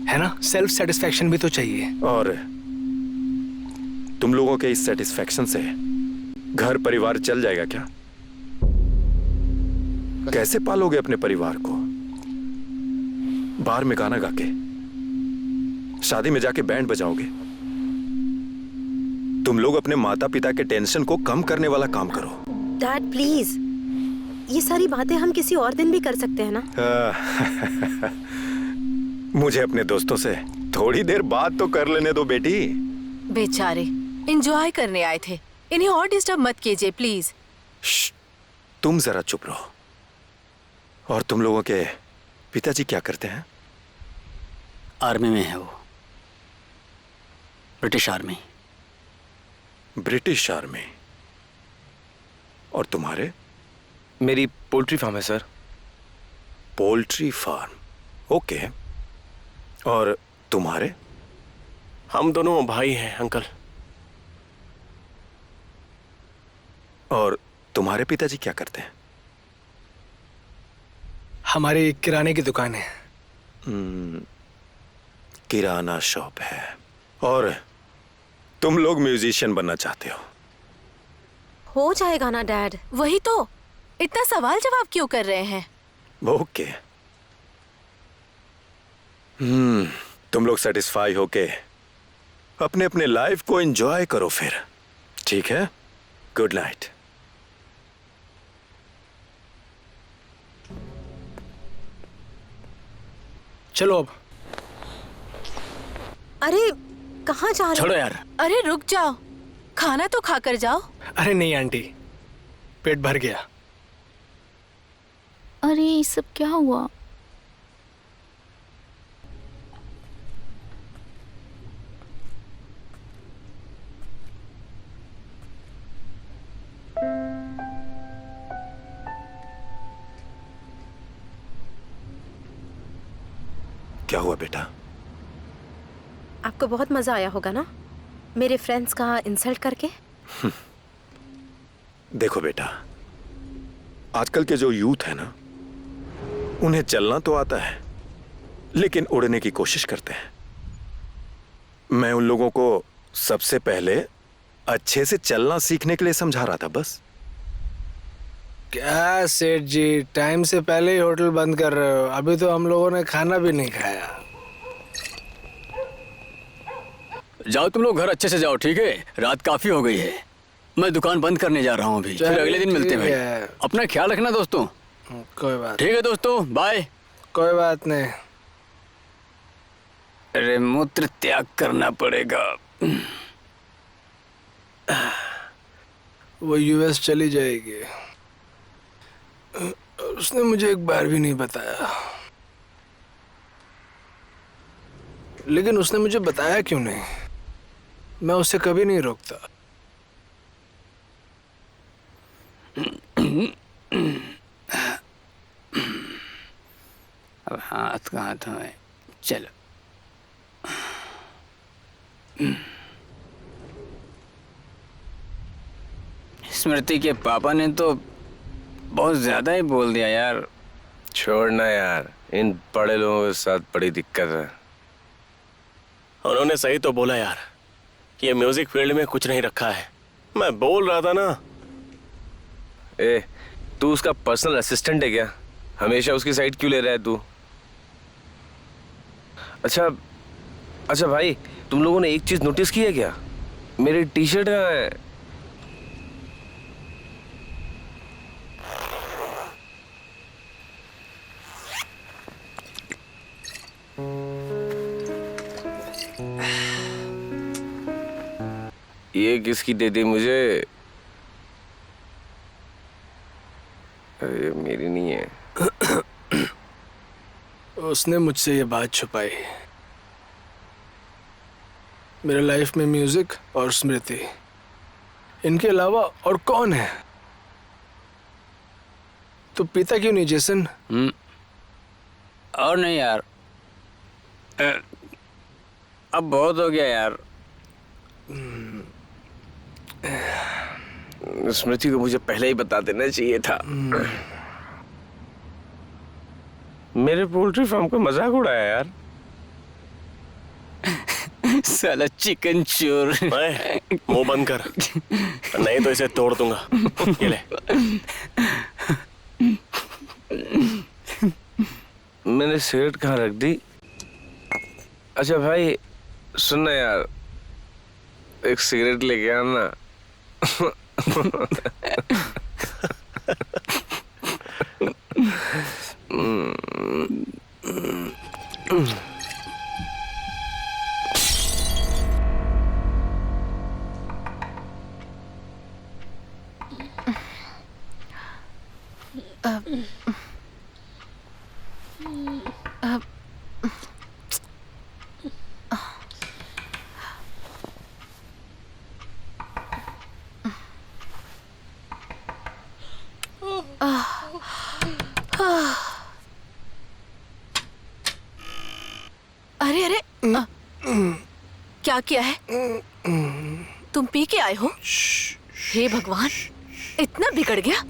[SPEAKER 2] है ना? सेल्फ सेटिस्फैक्शन भी तो चाहिए।
[SPEAKER 6] और तुम लोगों के इस सेटिस्फैक्शन से घर परिवार चल जाएगा क्या? कैसे पालोगे अपने परिवार को? बार में गाना गा के, शादी में जाके बैंड बजाओगे? तुम लोग अपने माता पिता के टेंशन को कम करने वाला काम करो।
[SPEAKER 9] डैड प्लीज, ये सारी बातें हम किसी और दिन भी कर सकते हैं ना?
[SPEAKER 6] मुझे अपने दोस्तों से थोड़ी देर बात तो कर लेने दो बेटी।
[SPEAKER 7] बेचारे एंजॉय करने आए थे, इन्हें और डिस्टर्ब मत कीजिए प्लीज।
[SPEAKER 6] तुम जरा चुप रहो। और तुम लोगों के पिताजी क्या करते हैं?
[SPEAKER 3] आर्मी में है वो, ब्रिटिश आर्मी।
[SPEAKER 6] British army. और तुम्हारे?
[SPEAKER 4] मेरी पोल्ट्री फार्म है सर।
[SPEAKER 6] Poultry farm, okay. और तुम्हारे?
[SPEAKER 8] हम दोनों भाई हैं अंकल।
[SPEAKER 6] और तुम्हारे पिताजी क्या करते हैं?
[SPEAKER 2] हमारी किराने की दुकान है।
[SPEAKER 6] किराना शॉप है। और तुम लोग म्यूजिशियन बनना चाहते
[SPEAKER 9] हो जाएगा ना डैड?
[SPEAKER 7] वही तो, इतना सवाल जवाब क्यों कर रहे हैं?
[SPEAKER 6] ओके। तुम लोग सेटिस्फाई होके अपने अपने लाइफ को एंजॉय करो फिर, ठीक है? Good night.
[SPEAKER 2] चलो अब।
[SPEAKER 9] अरे कहाँ जा रहे
[SPEAKER 3] छोड़ो
[SPEAKER 9] हो?
[SPEAKER 3] यार।
[SPEAKER 7] अरे रुक जाओ, खाना तो खाकर जाओ।
[SPEAKER 2] अरे नहीं आंटी, पेट भर गया।
[SPEAKER 1] अरे ये सब क्या हुआ?
[SPEAKER 6] क्या हुआ बेटा?
[SPEAKER 9] आपको बहुत मजा आया होगा ना मेरे फ्रेंड्स का इंसल्ट करके?
[SPEAKER 6] देखो बेटा, आजकल के जो यूथ है ना, उन्हें चलना तो आता है लेकिन उड़ने की कोशिश करते हैं। मैं उन लोगों को सबसे पहले अच्छे से चलना सीखने के लिए समझा रहा था बस।
[SPEAKER 2] क्या सेठ जी, टाइम से पहले ही होटल बंद कर रहे हो? अभी तो हम लोगों ने खाना भी नहीं खाया।
[SPEAKER 3] जाओ तुम लोग घर अच्छे से जाओ, ठीक है? रात काफी हो गई है। मैं दुकान बंद करने जा रहा हूँ अभी, फिर अगले दिन मिलते हैं
[SPEAKER 2] ठीक
[SPEAKER 3] भाई।
[SPEAKER 2] है।
[SPEAKER 3] अपना ख्याल रखना दोस्तों।
[SPEAKER 2] कोई बात
[SPEAKER 3] ठीक है दोस्तों, बाय।
[SPEAKER 2] कोई बात नहीं।
[SPEAKER 3] अरे मूत्र त्याग करना पड़ेगा।
[SPEAKER 2] वो यूएस चली जाएगी। उसने मुझे एक बार भी नहीं बताया, लेकिन उसने मुझे बताया क्यों नहीं? मैं उसे कभी नहीं रोकता।
[SPEAKER 3] अब हाथ कहाँ धोए, चलो। स्मृति के पापा ने तो बहुत ज्यादा ही बोल दिया यार।
[SPEAKER 4] छोड़ना यार, इन बड़े लोगों के साथ बड़ी दिक्कत है।
[SPEAKER 8] उन्होंने सही तो बोला यार कि ये म्यूजिक फील्ड में कुछ नहीं रखा है। मैं बोल रहा था ना।
[SPEAKER 4] ए, तू उसका पर्सनल असिस्टेंट है क्या? हमेशा उसकी साइड क्यों ले रहा है तू? अच्छा भाई, तुम लोगों ने एक चीज नोटिस की है क्या? मेरी टी शर्ट कहाँ है? ये किसकी दे दी मुझे? अरे मेरी नहीं है।
[SPEAKER 2] उसने मुझसे ये बात छुपाई। मेरे लाइफ में म्यूजिक और स्मृति, इनके अलावा और कौन है? तो पीता क्यों नहीं जेसन?
[SPEAKER 3] और नहीं यार, अब बहुत हो गया यार।
[SPEAKER 4] स्मृति को मुझे पहले ही बता देना चाहिए था। मेरे पोल्ट्री फार्म का मजाक उड़ाया यार।
[SPEAKER 3] साला चिकन चोर।
[SPEAKER 8] मुंह बंद कर, नहीं तो इसे तोड़ दूंगा। ये ले।
[SPEAKER 4] मैंने सिगरेट कहाँ रख दी? अच्छा भाई सुनना यार, एक सिगरेट लेके आना।
[SPEAKER 7] अरे अरे, क्या किया है? तुम पी के आए हो? हे भगवान, इतना बिगड़ गया?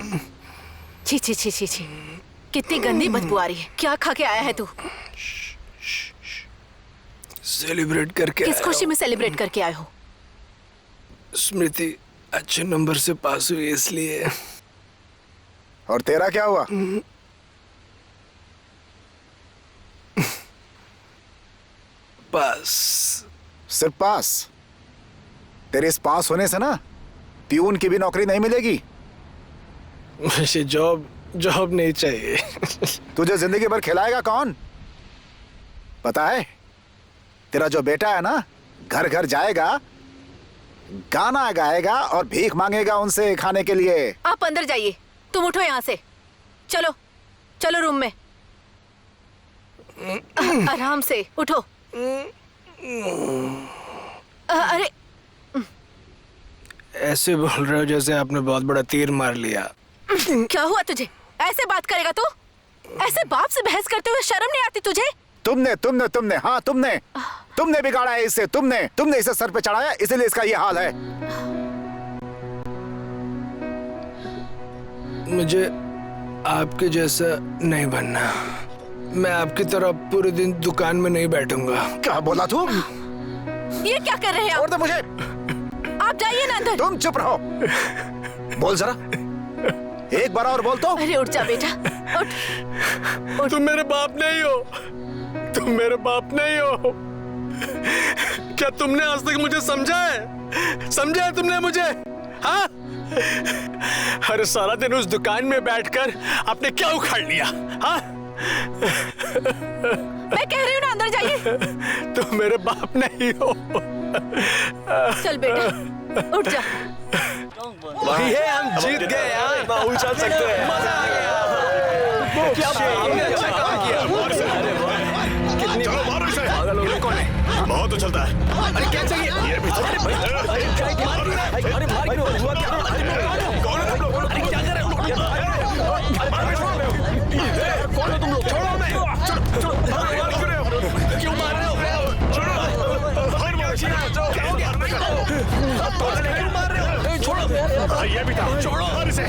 [SPEAKER 7] छी छी छी छी छी, कितनी गंदी बदबू आ रही है। क्या खा के आया है तू?
[SPEAKER 2] सेलिब्रेट करके
[SPEAKER 7] किस
[SPEAKER 2] आया
[SPEAKER 7] खुशी में सेलिब्रेट करके आए हो?
[SPEAKER 2] हूं। स्मृति अच्छे नंबर से पास हुई इसलिए।
[SPEAKER 5] और तेरा क्या हुआ?
[SPEAKER 2] पास।
[SPEAKER 5] सिर्फ पास? तेरे इस पास होने से ना प्यून की भी नौकरी नहीं मिलेगी।
[SPEAKER 2] मुझे जॉब नहीं चाहिए।
[SPEAKER 5] तुझे जिंदगी भर खिलाएगा कौन? पता है, तेरा जो बेटा है ना, घर घर जाएगा, गाना गाएगा और भीख मांगेगा उनसे खाने के लिए।
[SPEAKER 7] आप अंदर जाइए, तुम उठो यहाँ से। चलो चलो रूम में। आराम से उठो। अरे
[SPEAKER 2] ऐसे बोल रहे हो जैसे आपने बहुत बड़ा तीर मार लिया।
[SPEAKER 7] क्या हुआ तुझे? ऐसे बात करेगा तू? ऐसे बाप से बहस करते हुए शर्म नहीं आती तुझे?
[SPEAKER 5] तुमने बिगाड़ा है इसे। तुमने इसे सर पे चढ़ाया, इसीलिए इसका ये हाल है।
[SPEAKER 2] मुझे आपके जैसा नहीं बनना। मैं आपकी तरह पूरे दिन दुकान में नहीं बैठूंगा।
[SPEAKER 5] क्या बोला तू?
[SPEAKER 7] ये क्या कर रहे हैं
[SPEAKER 5] और तो मुझे।
[SPEAKER 7] आप जाइए ना अंदर।
[SPEAKER 5] तुम चुप रहो। बोल जरा, एक बार और बोल तो।
[SPEAKER 7] अरे उठ जा बेटा, उठ।
[SPEAKER 2] तुम मेरे बाप नहीं हो। तुम मेरे बाप नहीं हो। क्या तुमने आज तक मुझे समझा है? समझा है तुमने मुझे? हाँ? अरे सारा दिन उस दुकान में बैठकर आपने क्या उखाड़ लिया? हाँ?
[SPEAKER 7] मैं कह रही हूँ ना, अंदर जाइए।
[SPEAKER 2] तुम मेरे बाप नहीं हो।
[SPEAKER 7] चल बेटा, उठ जा।
[SPEAKER 2] ये हम जीत गए यार।
[SPEAKER 4] उछल सकते हैं।
[SPEAKER 2] मजा आ गया। क्या हमने अच्छा काम किया।
[SPEAKER 8] चलो मारो इसे।
[SPEAKER 2] ये कौन है?
[SPEAKER 8] बहुत उछलता है।
[SPEAKER 2] अरे क्या चाहिए?
[SPEAKER 8] ये भी
[SPEAKER 2] अरे भाई, अरे मार क्यों? हुआ क्या?
[SPEAKER 8] कौन है तुम लोग?
[SPEAKER 2] अरे क्या कर रहे हो? कौन हो तुम लोग? छोड़ो हमें। क्यों मार रहे हो? क्या हो गया? क्यों मार रहे हो? छोड़ो।
[SPEAKER 8] ये भी था।
[SPEAKER 2] छोड़ो।
[SPEAKER 8] मार इसे।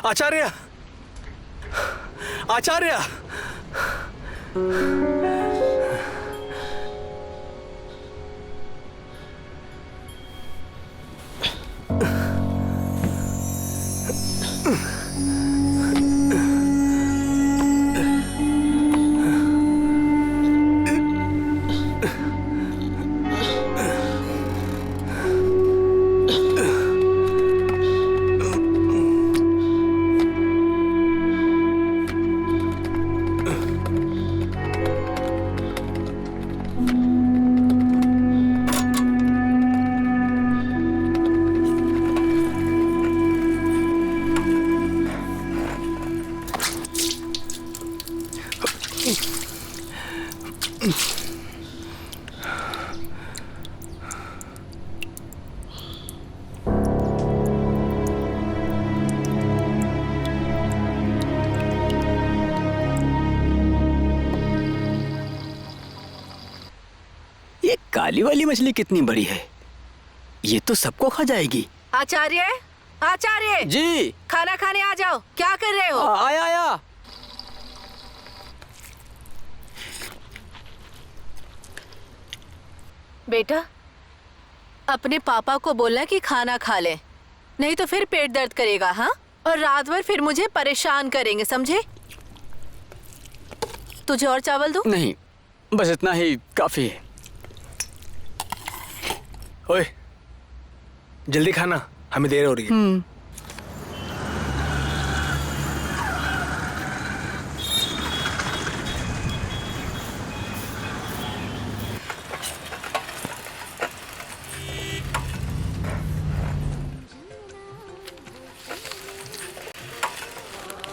[SPEAKER 2] आचार्य, आचार्य,
[SPEAKER 3] ये काली वाली मछली कितनी बड़ी है, ये तो सबको खा जाएगी।
[SPEAKER 7] आचार्य, आचार्य
[SPEAKER 3] जी।
[SPEAKER 7] खाना खाने आ जाओ। क्या कर रहे हो?
[SPEAKER 3] आया आया।
[SPEAKER 7] बेटा, अपने पापा को बोलना कि खाना खा ले, नहीं तो फिर पेट दर्द करेगा। हाँ, और रात भर फिर मुझे परेशान करेंगे, समझे? तुझे और चावल दूं?
[SPEAKER 3] नहीं, बस इतना ही काफी है।
[SPEAKER 2] ओए, जल्दी खाना, हमें देर हो रही है।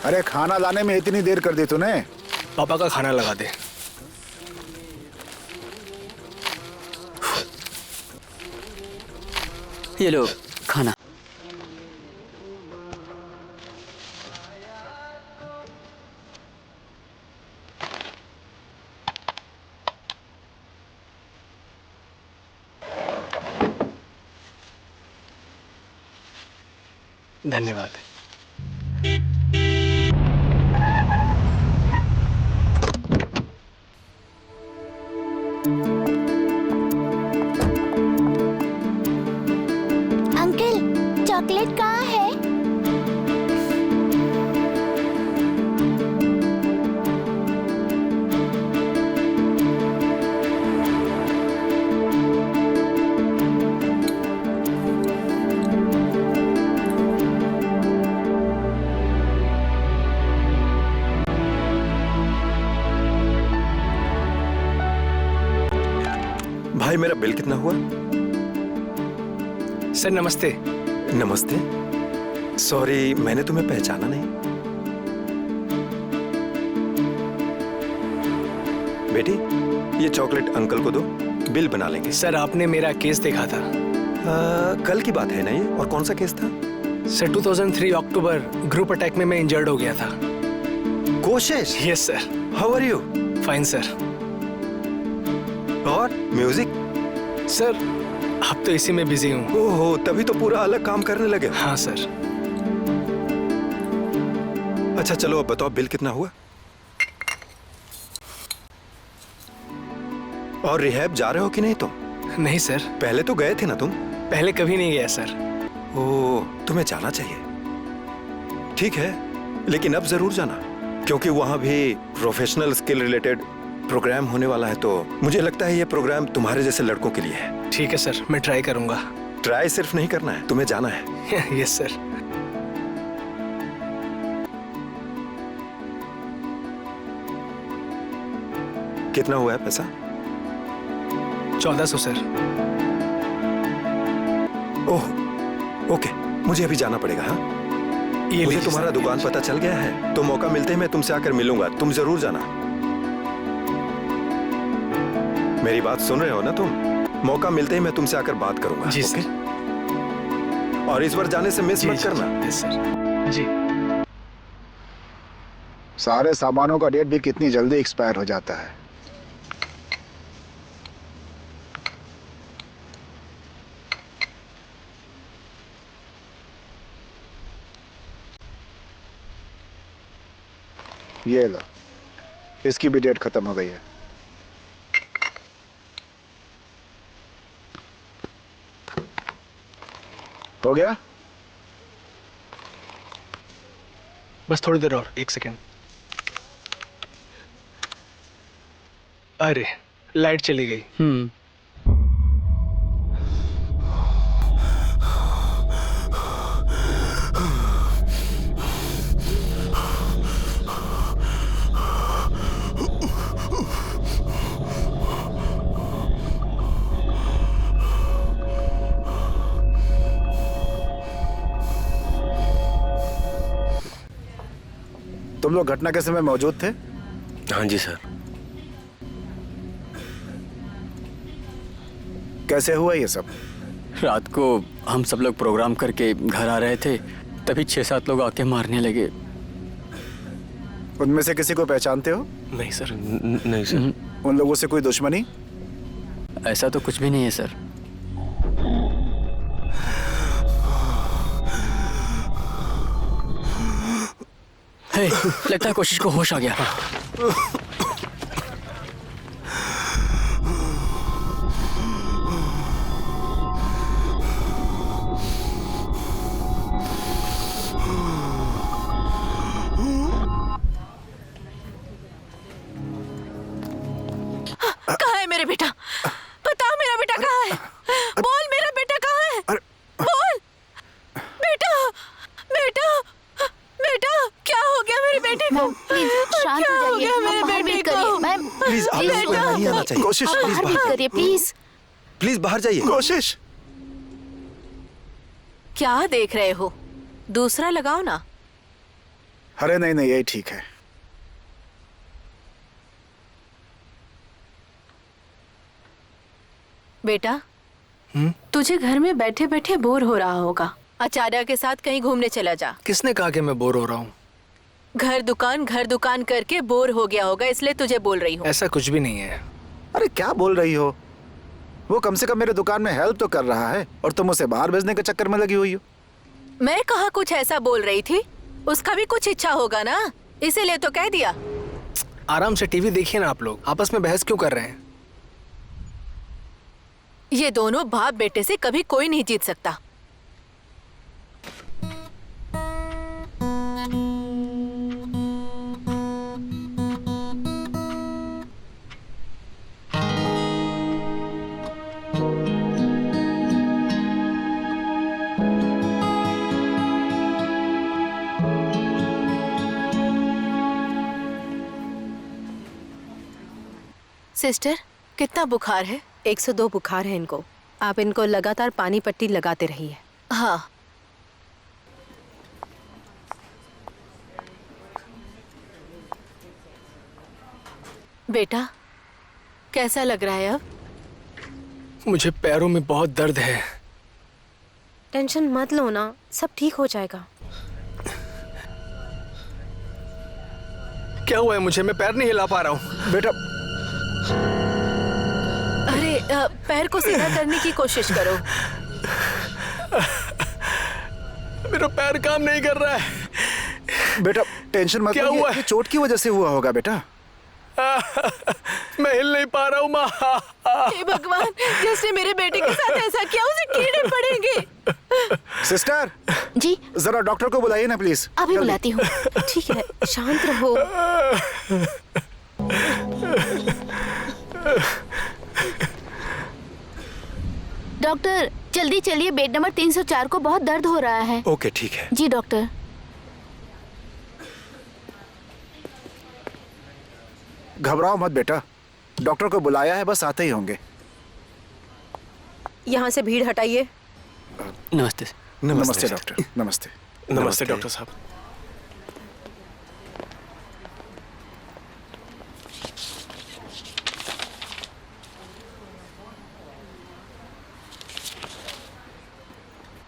[SPEAKER 5] अरे खाना लाने में इतनी देर कर दी तूने।
[SPEAKER 2] पापा का खाना लगा दे।
[SPEAKER 3] ये लो खाना।
[SPEAKER 2] धन्यवाद।
[SPEAKER 1] अंकल, चॉकलेट कहाँ है?
[SPEAKER 6] भाई मेरा बिल कितना हुआ?
[SPEAKER 2] सर नमस्ते।
[SPEAKER 6] नमस्ते। सॉरी, मैंने तुम्हें पहचाना नहीं। बेटी, ये चॉकलेट अंकल को दो, बिल बना लेंगे।
[SPEAKER 2] सर आपने मेरा केस देखा था,
[SPEAKER 6] कल की बात है ना ये? और कौन सा केस था?
[SPEAKER 2] सर 2003 अक्टूबर ग्रुप अटैक में मैं इंजर्ड हो गया था।
[SPEAKER 6] कोशिश।
[SPEAKER 2] Yes sir.
[SPEAKER 6] How are you?
[SPEAKER 2] Fine sir.
[SPEAKER 6] और म्यूजिक?
[SPEAKER 2] सर अब तो इसी में बिजी हूँ।
[SPEAKER 6] ओहो, तभी तो पूरा अलग काम करने लगे।
[SPEAKER 2] हाँ सर।
[SPEAKER 6] अच्छा चलो अब बताओ बिल कितना हुआ? और रिहैब जा रहे हो कि नहीं तुम?
[SPEAKER 2] नहीं सर।
[SPEAKER 6] पहले तो गए थे ना तुम?
[SPEAKER 2] पहले कभी नहीं गया सर।
[SPEAKER 6] ओह, तुम्हें जाना चाहिए। ठीक है, लेकिन अब जरूर जाना, क्योंकि वहां भी प्रोफेशनल स्किल रिलेटेड प्रोग्राम होने वाला है। तो मुझे लगता है ये प्रोग्राम तुम्हारे जैसे लड़कों के लिए है।
[SPEAKER 2] ठीक है सर, मैं ट्राई करूंगा।
[SPEAKER 6] ट्राई सिर्फ नहीं करना है, तुम्हें जाना है।
[SPEAKER 2] Yes sir.
[SPEAKER 6] कितना हुआ है पैसा?
[SPEAKER 2] 1400 सर।
[SPEAKER 6] ओह, ओके, मुझे अभी जाना पड़ेगा। हाँ,
[SPEAKER 2] ये
[SPEAKER 6] मुझे
[SPEAKER 2] लीजिए
[SPEAKER 6] तुम्हारा
[SPEAKER 2] सर।
[SPEAKER 6] दुकान पता चल गया है, तो मौका मिलते ही मैं तुमसे आकर मिलूंगा। तुम जरूर जाना। मेरी बात सुन रहे हो ना तुम? मौका मिलते ही मैं तुमसे आकर बात करूंगा।
[SPEAKER 2] जी
[SPEAKER 6] ओके?
[SPEAKER 2] सर।
[SPEAKER 6] और इस बार जाने से मिस
[SPEAKER 2] जी,
[SPEAKER 6] मत
[SPEAKER 2] जी,
[SPEAKER 6] करना।
[SPEAKER 2] Yes sir. जी।
[SPEAKER 5] सारे सामानों का डेट भी कितनी जल्दी एक्सपायर हो जाता है। ये लो, इसकी भी डेट खत्म हो गई है। हो गया?
[SPEAKER 2] बस थोड़ी देर और, 1 सेकेंड। अरे लाइट चली गई।
[SPEAKER 5] तुम लोग घटना के समय मौजूद थे?
[SPEAKER 8] हाँ जी सर।
[SPEAKER 5] कैसे हुआ ये सब?
[SPEAKER 3] रात को हम सब लोग प्रोग्राम करके घर आ रहे थे, तभी 6-7 लोग आके मारने लगे।
[SPEAKER 5] उनमें से किसी को पहचानते हो?
[SPEAKER 8] नहीं सर।
[SPEAKER 4] नहीं सर।
[SPEAKER 5] उन लोगों से कोई दुश्मनी?
[SPEAKER 3] ऐसा तो कुछ भी नहीं है सर। हे, लगता है कोशिश को होश आ गया।
[SPEAKER 7] कहाँ है मेरा बेटा? बताओ मेरा बेटा कहाँ है? बोल मेरा बेटा कहाँ है? बोल बेटा, बेटा, बेटा, क्या हो गया मेरे बेटे को?
[SPEAKER 1] प्लीज शांत
[SPEAKER 7] क्या
[SPEAKER 1] हो
[SPEAKER 7] हो
[SPEAKER 1] जाइए।
[SPEAKER 7] गया
[SPEAKER 1] आप
[SPEAKER 7] मेरे
[SPEAKER 1] बाहर
[SPEAKER 7] बेटे
[SPEAKER 1] वेट
[SPEAKER 7] को?
[SPEAKER 1] करिए। मैम
[SPEAKER 6] प्लीज आप लोगों को यहाँ नहीं आना चाहिए।
[SPEAKER 5] कोशिश,
[SPEAKER 1] आप
[SPEAKER 5] प्लीज
[SPEAKER 1] बाहर वेट
[SPEAKER 5] बाहर।
[SPEAKER 1] करिए प्लीज।
[SPEAKER 6] प्लीज बाहर जाइए।
[SPEAKER 5] कोशिश।
[SPEAKER 7] क्या देख रहे हो? दूसरा लगाओ ना।
[SPEAKER 5] अरे नहीं नहीं, यही ठीक है।
[SPEAKER 7] बेटा, तुझे घर में बैठे बैठे बोर हो रहा होगा। आचार्य के साथ कहीं घूमने चला जा।
[SPEAKER 2] किसने कहा कि मैं बोर हो रहा हूँ?
[SPEAKER 7] घर दुकान करके बोर हो गया होगा, इसलिए तुझे बोल रही हूँ।
[SPEAKER 2] ऐसा कुछ भी नहीं है।
[SPEAKER 5] अरे क्या बोल रही हो? वो कम से कम मेरे दुकान में हेल्प तो कर रहा है, और तुम उसे बाहर भेजने के चक्कर में लगी हुई हो।
[SPEAKER 7] मैं कहाँ कुछ ऐसा बोल रही थी? उसका भी कुछ इच्छा होगा ना, इसीलिए तो कह दिया।
[SPEAKER 2] आराम से टीवी देखिए ना। आप लोग आपस में बहस क्यों कर रहे हैं?
[SPEAKER 7] ये दोनों बाप बेटे से कभी कोई नहीं जीत सकता। सिस्टर, कितना बुखार है?
[SPEAKER 9] 102 बुखार है इनको। आप इनको लगातार पानी पट्टी लगाते रहिए।
[SPEAKER 7] हाँ। बेटा, कैसा लग रहा है अब?
[SPEAKER 2] मुझे पैरों में बहुत दर्द है।
[SPEAKER 9] टेंशन मत लो ना, सब ठीक हो जाएगा।
[SPEAKER 2] क्या हुआ है मुझे? मैं पैर नहीं हिला पा रहा हूँ।
[SPEAKER 5] बेटा
[SPEAKER 7] अरे पैर को सीधा करने की कोशिश करो।
[SPEAKER 2] मेरा पैर काम नहीं कर रहा है।
[SPEAKER 5] बेटा टेंशन मत
[SPEAKER 2] क्या
[SPEAKER 5] लो,
[SPEAKER 2] हुआ
[SPEAKER 5] ये
[SPEAKER 2] है?
[SPEAKER 5] चोट की वजह से हुआ होगा बेटा।
[SPEAKER 2] मैं हिल नहीं पा रहा हूँ माँ।
[SPEAKER 7] हे भगवान, जिसने मेरे बेटे के साथ ऐसा किया उसे कीड़े पड़ेंगे।
[SPEAKER 5] सिस्टर
[SPEAKER 1] जी
[SPEAKER 5] जरा डॉक्टर को बुलाइए ना प्लीज।
[SPEAKER 1] अभी
[SPEAKER 5] जल्दी।
[SPEAKER 1] बुलाती हूँ।
[SPEAKER 9] ठीक है, शांत रहो।
[SPEAKER 1] डॉक्टर जल्दी चलिए, बेड नंबर 304 को बहुत दर्द हो रहा है।
[SPEAKER 6] ओके ठीक है।
[SPEAKER 1] जी डॉक्टर।
[SPEAKER 5] घबराओ मत बेटा, डॉक्टर को बुलाया है, बस आते ही होंगे।
[SPEAKER 9] यहाँ से भीड़ हटाइए।
[SPEAKER 3] नमस्ते।
[SPEAKER 5] नमस्ते डॉक्टर। नमस्ते।
[SPEAKER 8] नमस्ते डॉक्टर साहब।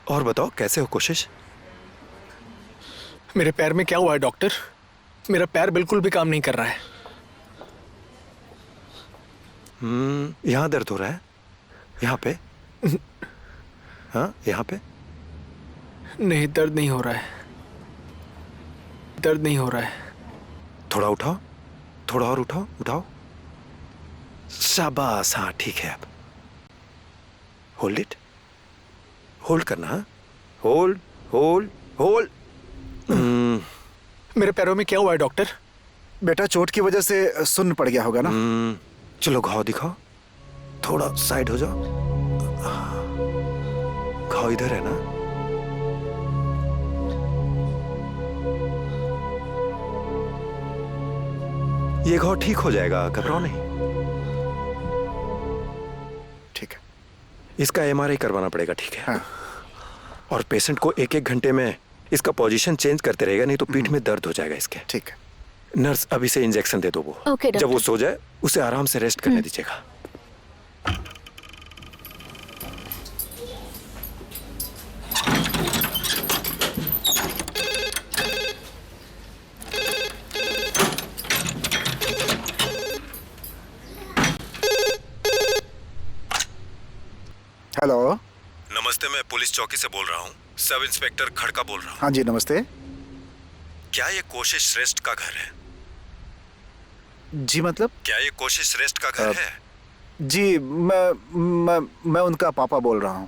[SPEAKER 6] और बताओ कैसे हो कोशिश?
[SPEAKER 2] मेरे पैर में क्या हुआ है डॉक्टर? मेरा पैर बिल्कुल भी काम नहीं कर रहा है।
[SPEAKER 6] यहाँ दर्द हो रहा है? यहाँ पे? हाँ यहाँ पे?
[SPEAKER 2] नहीं, दर्द नहीं हो रहा है। दर्द नहीं हो रहा है।
[SPEAKER 6] थोड़ा उठाओ, थोड़ा और उठाओ, उठाओ। शाबाश, हाँ ठीक है। अब होल्ड इट, होल्ड करना। हाँ होल्ड होल्ड होल्ड।
[SPEAKER 2] मेरे पैरों में क्या हुआ है डॉक्टर?
[SPEAKER 5] बेटा चोट की वजह से सुन्न पड़ गया होगा ना।
[SPEAKER 6] चलो घाव दिखाओ, थोड़ा साइड हो जाओ। घाव इधर है ना? ये घाव ठीक हो जाएगा, घबराओ नहीं।
[SPEAKER 5] ठीक है।
[SPEAKER 6] इसका एमआरआई करवाना पड़ेगा, ठीक है?
[SPEAKER 5] हाँ।
[SPEAKER 6] और पेशेंट को एक एक घंटे में इसका पोजीशन चेंज करते रहेगा, नहीं तो पीठ में दर्द हो जाएगा इसके।
[SPEAKER 5] ठीक है।
[SPEAKER 6] नर्स अभी से इंजेक्शन दे दो वो।
[SPEAKER 1] ओके,
[SPEAKER 6] जब वो
[SPEAKER 1] डॉक्टर।
[SPEAKER 6] सो जाए उसे आराम से रेस्ट करने दीजिएगा।
[SPEAKER 5] हेलो।
[SPEAKER 6] नमस्ते, मैं पुलिस चौकी से बोल रहा हूँ। सब इंस्पेक्टर खड़का बोल रहा हूँ।
[SPEAKER 5] हाँ जी नमस्ते।
[SPEAKER 6] क्या ये कोशिश श्रेष्ठ का घर है?
[SPEAKER 5] जी मतलब?
[SPEAKER 6] क्या ये कोशिश श्रेष्ठ का घर है?
[SPEAKER 5] जी मैं उनका पापा बोल रहा हूँ।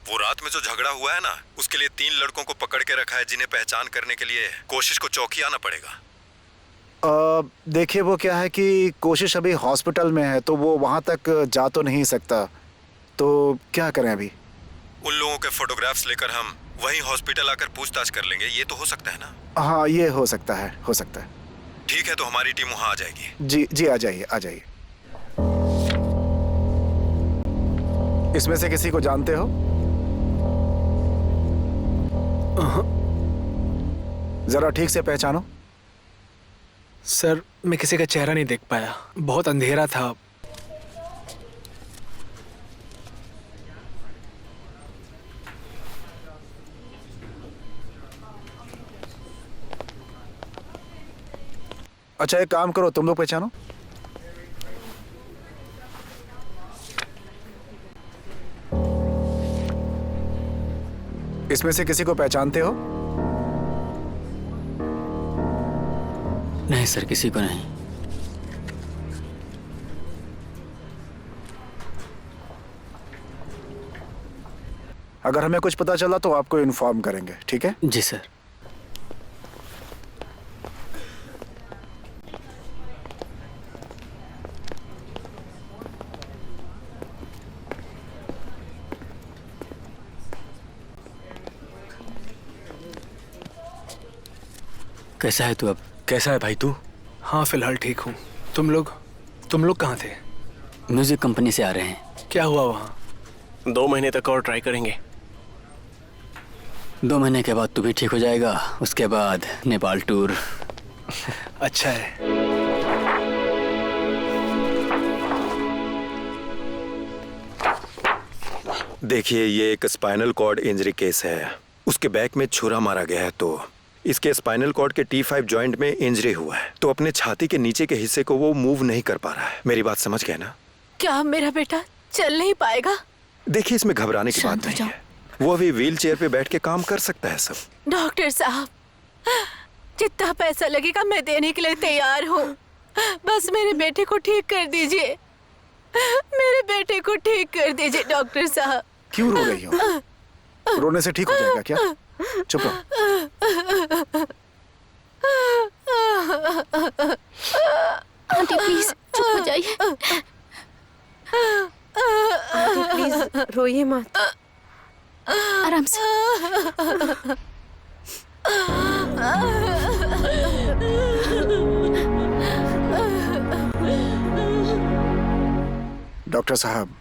[SPEAKER 6] वो रात में जो झगड़ा हुआ है ना, उसके लिए 3 लड़कों को पकड़ के रखा है, जिन्हें पहचान करने के लिए कोशिश को चौकी आना पड़ेगा।
[SPEAKER 5] देखिए वो क्या है कि कोशिश अभी हॉस्पिटल में है, तो वो वहाँ तक जा तो नहीं सकता, तो क्या करें अभी?
[SPEAKER 6] उन लोगों के फोटोग्राफ्स लेकर हम वहीं हॉस्पिटल आकर पूछताछ कर लेंगे, ये तो हो सकता है ना?
[SPEAKER 5] हाँ ये हो सकता है, हो सकता है।
[SPEAKER 6] ठीक है, तो हमारी टीम वहाँ आ जाएगी।
[SPEAKER 5] जी जी आ जाइए, आ जाइए। इसमें से किसी को जानते हो? जरा ठीक से पहचानो।
[SPEAKER 2] सर मैं किसी का चेहरा नहीं देख पाया, बहुत अंधेरा था।
[SPEAKER 5] अच्छा एक काम करो, तुम लोग पहचानो। इसमें से किसी को पहचानते हो?
[SPEAKER 3] नहीं सर, किसी को नहीं।
[SPEAKER 5] अगर हमें कुछ पता चला तो आपको इन्फॉर्म करेंगे, ठीक है?
[SPEAKER 3] जी सर। कैसा है तू अब?
[SPEAKER 2] कैसा है भाई तू? हाँ फिलहाल ठीक हूँ। तुम लोग कहाँ थे?
[SPEAKER 3] म्यूजिक कंपनी से आ रहे हैं।
[SPEAKER 2] क्या हुआ वहाँ?
[SPEAKER 8] 2 महीने तक और ट्राई करेंगे।
[SPEAKER 3] 2 महीने के बाद तू भी ठीक हो जाएगा, उसके बाद नेपाल टूर।
[SPEAKER 2] अच्छा है।
[SPEAKER 6] देखिए, ये एक स्पाइनल कॉर्ड इंजरी केस है। उसके बैक में छुरा मारा गया है, तो इसके स्पाइनल कॉर्ड के T5 जॉइंट में इंजरी हुआ है, तो अपने छाती के नीचे के हिस्से को वो मूव नहीं कर पा रहा है। मेरी बात समझ गए ना?
[SPEAKER 7] क्या मेरा बेटा चल नहीं पाएगा?
[SPEAKER 6] देखिए, इसमें घबराने की बात नहीं है। वो अभी व्हील चेयर पे बैठ के काम कर सकता है सब।
[SPEAKER 7] डॉक्टर साहब, जितना पैसा लगेगा मैं देने के लिए तैयार हूँ। बस मेरे बेटे को ठीक कर दीजिए, मेरे बेटे को ठीक कर दीजिए डॉक्टर साहब।
[SPEAKER 5] क्यों रो रही हो? रोने से ठीक हो जाएगा क्या? चुप रहो।
[SPEAKER 1] आंटी प्लीज चुप हो जाइए।
[SPEAKER 9] आंटी प्लीज रोइए मत।
[SPEAKER 1] आराम से।
[SPEAKER 5] डॉक्टर साहब,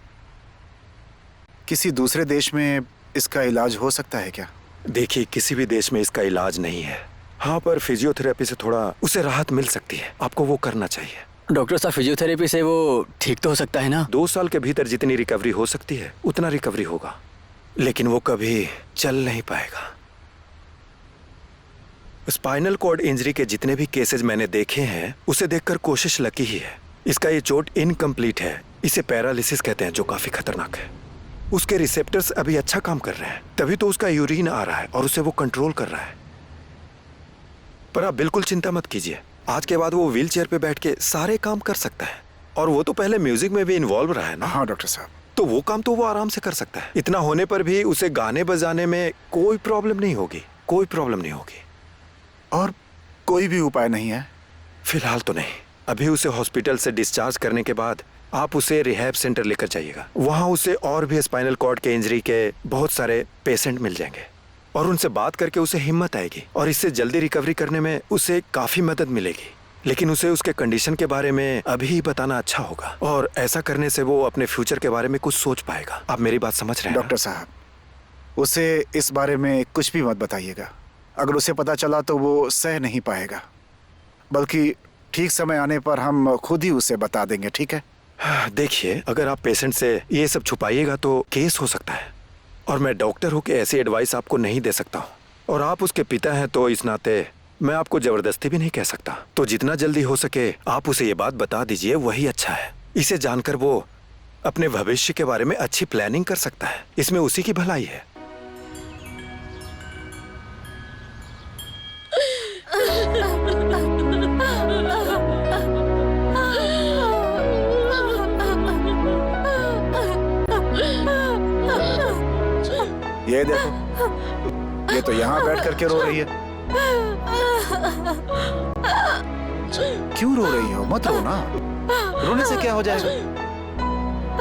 [SPEAKER 5] किसी दूसरे देश में इसका इलाज हो सकता है क्या?
[SPEAKER 6] देखिए, किसी भी देश में इसका इलाज नहीं है। हाँ, पर फिजियोथेरेपी से थोड़ा उसे राहत मिल सकती है। आपको वो करना चाहिए।
[SPEAKER 3] डॉक्टर साहब, फिजियोथेरेपी से वो ठीक तो हो सकता है ना?
[SPEAKER 6] 2 साल के भीतर जितनी रिकवरी हो सकती है उतना रिकवरी होगा, लेकिन वो कभी चल नहीं पाएगा। स्पाइनल कॉर्ड इंजरी के जितने भी केसेस मैंने देखे हैं, उसे देखकर कोशिश लकी ही है। इसका ये चोट इनकम्प्लीट है, इसे पैरालिसिस कहते हैं, जो काफी खतरनाक है। उसके रिसेप्टर्स अभी अच्छा काम कर रहे हैं, तभी तो उसका यूरिन आ रहा है और उसे वो कंट्रोल कर रहा है। पर आप बिल्कुल चिंता मत कीजिए, आज के बाद वो व्हील चेयर पे बैठ के सारे काम कर सकता है। और वो तो पहले म्यूजिक में भी इन्वॉल्व रहा है ना।
[SPEAKER 5] हाँ डॉक्टर साहब।
[SPEAKER 6] तो वो काम तो वो आराम से कर सकता है। इतना होने पर भी उसे गाने बजाने में कोई प्रॉब्लम नहीं होगी, कोई प्रॉब्लम नहीं होगी।
[SPEAKER 5] और कोई भी उपाय नहीं है?
[SPEAKER 6] फिलहाल तो नहीं। अभी उसे हॉस्पिटल से डिस्चार्ज करने के बाद आप उसे रिहैब सेंटर लेकर जाइएगा। वहाँ उसे और भी स्पाइनल कॉर्ड के इंजरी के बहुत सारे पेशेंट मिल जाएंगे और उनसे बात करके उसे हिम्मत आएगी और इससे जल्दी रिकवरी करने में उसे काफी मदद मिलेगी। लेकिन उसे उसके कंडीशन के बारे में अभी ही बताना अच्छा होगा, और ऐसा करने से वो अपने फ्यूचर के बारे में कुछ सोच पाएगा। आप मेरी बात समझ रहे हैं?
[SPEAKER 5] डॉक्टर साहब, उसे इस बारे में कुछ भी मत बताइएगा। अगर उसे पता चला तो वो सह नहीं पाएगा, बल्कि ठीक समय आने पर हम खुद ही उसे बता देंगे, ठीक है?
[SPEAKER 6] देखिए, अगर आप पेशेंट से ये सब छुपाइएगा तो केस हो सकता है, और मैं डॉक्टर होकर ऐसी एडवाइस आपको नहीं दे सकता हूँ। और आप उसके पिता हैं तो इस नाते मैं आपको जबरदस्ती भी नहीं कह सकता। तो जितना जल्दी हो सके आप उसे ये बात बता दीजिए, वही अच्छा है। इसे जानकर वो अपने भविष्य के बारे में अच्छी प्लानिंग कर सकता है। इसमें उसी की भलाई है।
[SPEAKER 5] ये देखो, ये तो यहाँ बैठ करके रो रही है। क्यों रो रही हो? मत रो ना, रोने से क्या हो जाएगा?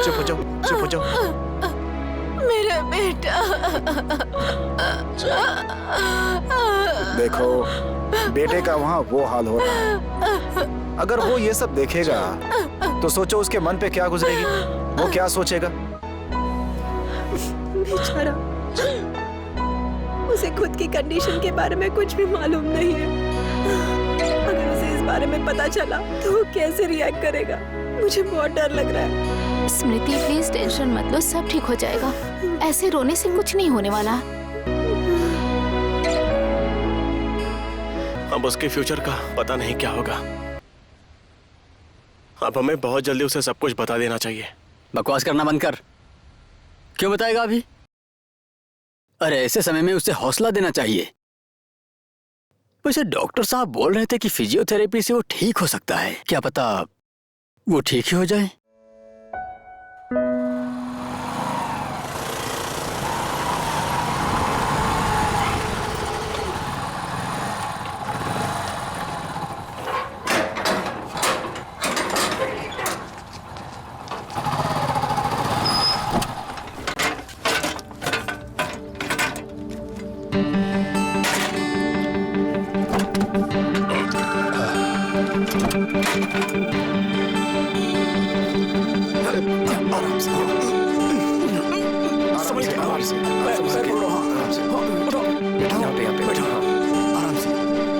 [SPEAKER 5] चुप हो जाओ, चुप हो जाओ।
[SPEAKER 7] मेरा बेटा।
[SPEAKER 5] देखो, बेटे का वहाँ वो हाल हो रहा है। अगर वो ये सब देखेगा तो सोचो उसके मन पे क्या गुजरेगी, वो क्या सोचेगा?
[SPEAKER 9] बेचारा, उसे खुद की कंडीशन के बारे में कुछ भी मालूम नहीं है। अगर उसे इस बारे में पता चला तो वो कैसे रिएक्ट करेगा? मुझे बहुत डर लग रहा है।
[SPEAKER 1] स्मृति प्लीज टेंशन मत लो, सब ठीक हो जाएगा। ऐसे रोने से कुछ नहीं होने वाला।
[SPEAKER 8] अब उसके फ्यूचर का पता नहीं क्या होगा। अब हमें बहुत जल्दी उसे सब कुछ बता देना चाहिए।
[SPEAKER 3] बकवास करना बंद कर। क्यों बताएगा अभी? अरे ऐसे समय में उसे हौसला देना चाहिए। वैसे डॉक्टर साहब बोल रहे थे कि फिजियोथेरेपी से वो ठीक हो सकता है। क्या पता वो ठीक ही हो जाए।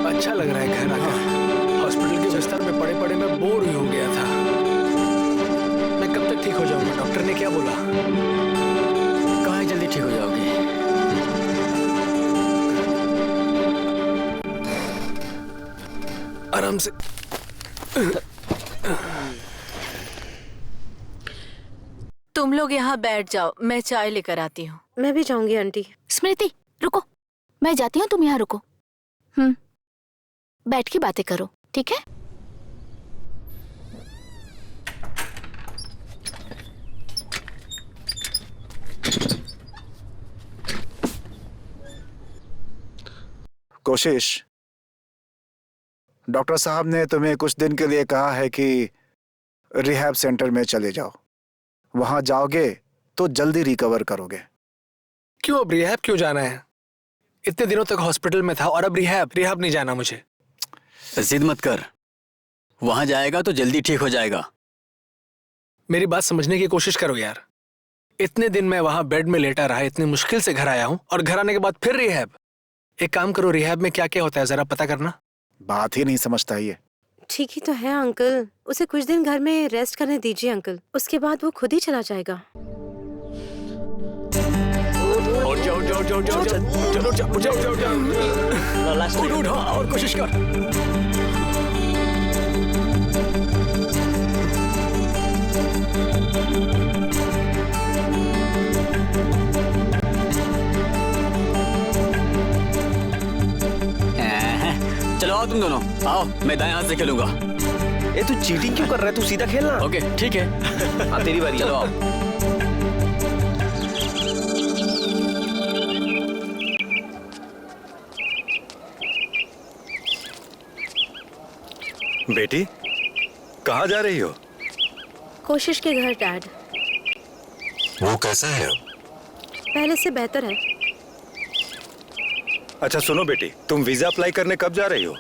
[SPEAKER 2] अच्छा लग रहा है घर आकर। हॉस्पिटल के बिस्तर में पड़े पड़े मैं बोर ही हो गया था। मैं कब तक ठीक हो जाऊंगा? डॉक्टर ने क्या बोला? कहाँ आराम से।
[SPEAKER 7] तुम लोग यहाँ बैठ जाओ, मैं चाय लेकर आती हूँ।
[SPEAKER 9] मैं भी जाऊंगी आंटी।
[SPEAKER 1] स्मृति रुको, मैं जाती हूँ, तुम यहाँ रुको। बैठ के बातें करो, ठीक है?
[SPEAKER 5] कोशिश, डॉक्टर साहब ने तुम्हें कुछ दिन के लिए कहा है कि रिहैब सेंटर में चले जाओ। वहां जाओगे तो जल्दी रिकवर करोगे।
[SPEAKER 2] क्यों अब रिहैब क्यों जाना है? इतने दिनों तक हॉस्पिटल में था और अब रिहैब नहीं जाना मुझे।
[SPEAKER 3] जिद मत कर, वहां जाएगा तो जल्दी ठीक हो जाएगा।
[SPEAKER 2] मेरी बात समझने की कोशिश करो यार। इतने दिन मैं वहां बेड में लेटा रहा, इतनी मुश्किल से घर आया हूं और घर आने के बाद फिर रिहैब। एक काम करो, रिहैब में क्या क्या होता है जरा पता करना।
[SPEAKER 5] बात ही नहीं समझता ये।
[SPEAKER 9] ठीक ही तो है अंकल, उसे कुछ दिन घर में रेस्ट करने दीजिए अंकल, उसके बाद वो खुद ही चला जाएगा।
[SPEAKER 3] और कोशिश कर। चलो आओ तुम दोनों, आओ मैं दाएं हाथ से खेलूंगा।
[SPEAKER 4] ए तू चीटिंग क्यों कर रहा है? तू सीधा खेलना।
[SPEAKER 3] ओके ठीक है।
[SPEAKER 4] हाँ तेरी बारी।
[SPEAKER 3] चलो आओ।
[SPEAKER 6] बेटी कहाँ जा रही हो?
[SPEAKER 9] कोशिश के घर डैड।
[SPEAKER 6] वो कैसा है अब?
[SPEAKER 9] पहले से बेहतर है।
[SPEAKER 6] अच्छा सुनो बेटी, तुम वीजा अप्लाई करने कब जा रही हो?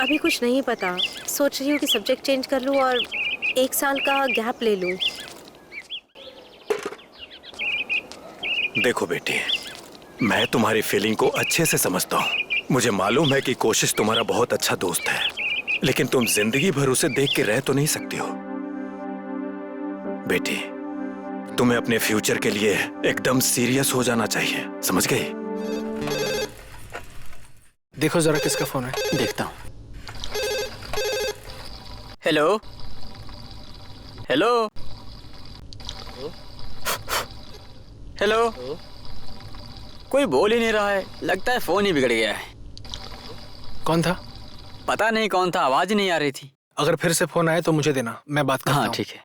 [SPEAKER 9] अभी कुछ नहीं पता, सोच रही हूँ कि सब्जेक्ट चेंज कर लूँ और 1 साल का गैप ले लूँ।
[SPEAKER 6] देखो बेटी, मैं तुम्हारी फीलिंग को अच्छे से समझता हूँ। मुझे मालूम है कि कोशिश तुम्हारा बहुत अच्छा दोस्त है, लेकिन तुम जिंदगी भर उसे देख के रह तो नहीं सकती हो। बेटी, तुम्हें अपने फ्यूचर के लिए एकदम सीरियस हो जाना चाहिए, समझ गई?
[SPEAKER 2] देखो जरा किसका फोन है।
[SPEAKER 3] देखता हूँ। Hello hello hello. कोई बोल ही नहीं रहा है, लगता है फोन ही बिगड़ गया है।
[SPEAKER 2] कौन था?
[SPEAKER 3] पता नहीं कौन था, आवाज ही नहीं आ रही थी।
[SPEAKER 2] अगर फिर से फोन आए तो मुझे देना, मैं बात करता हूँ।
[SPEAKER 3] हाँ ठीक है।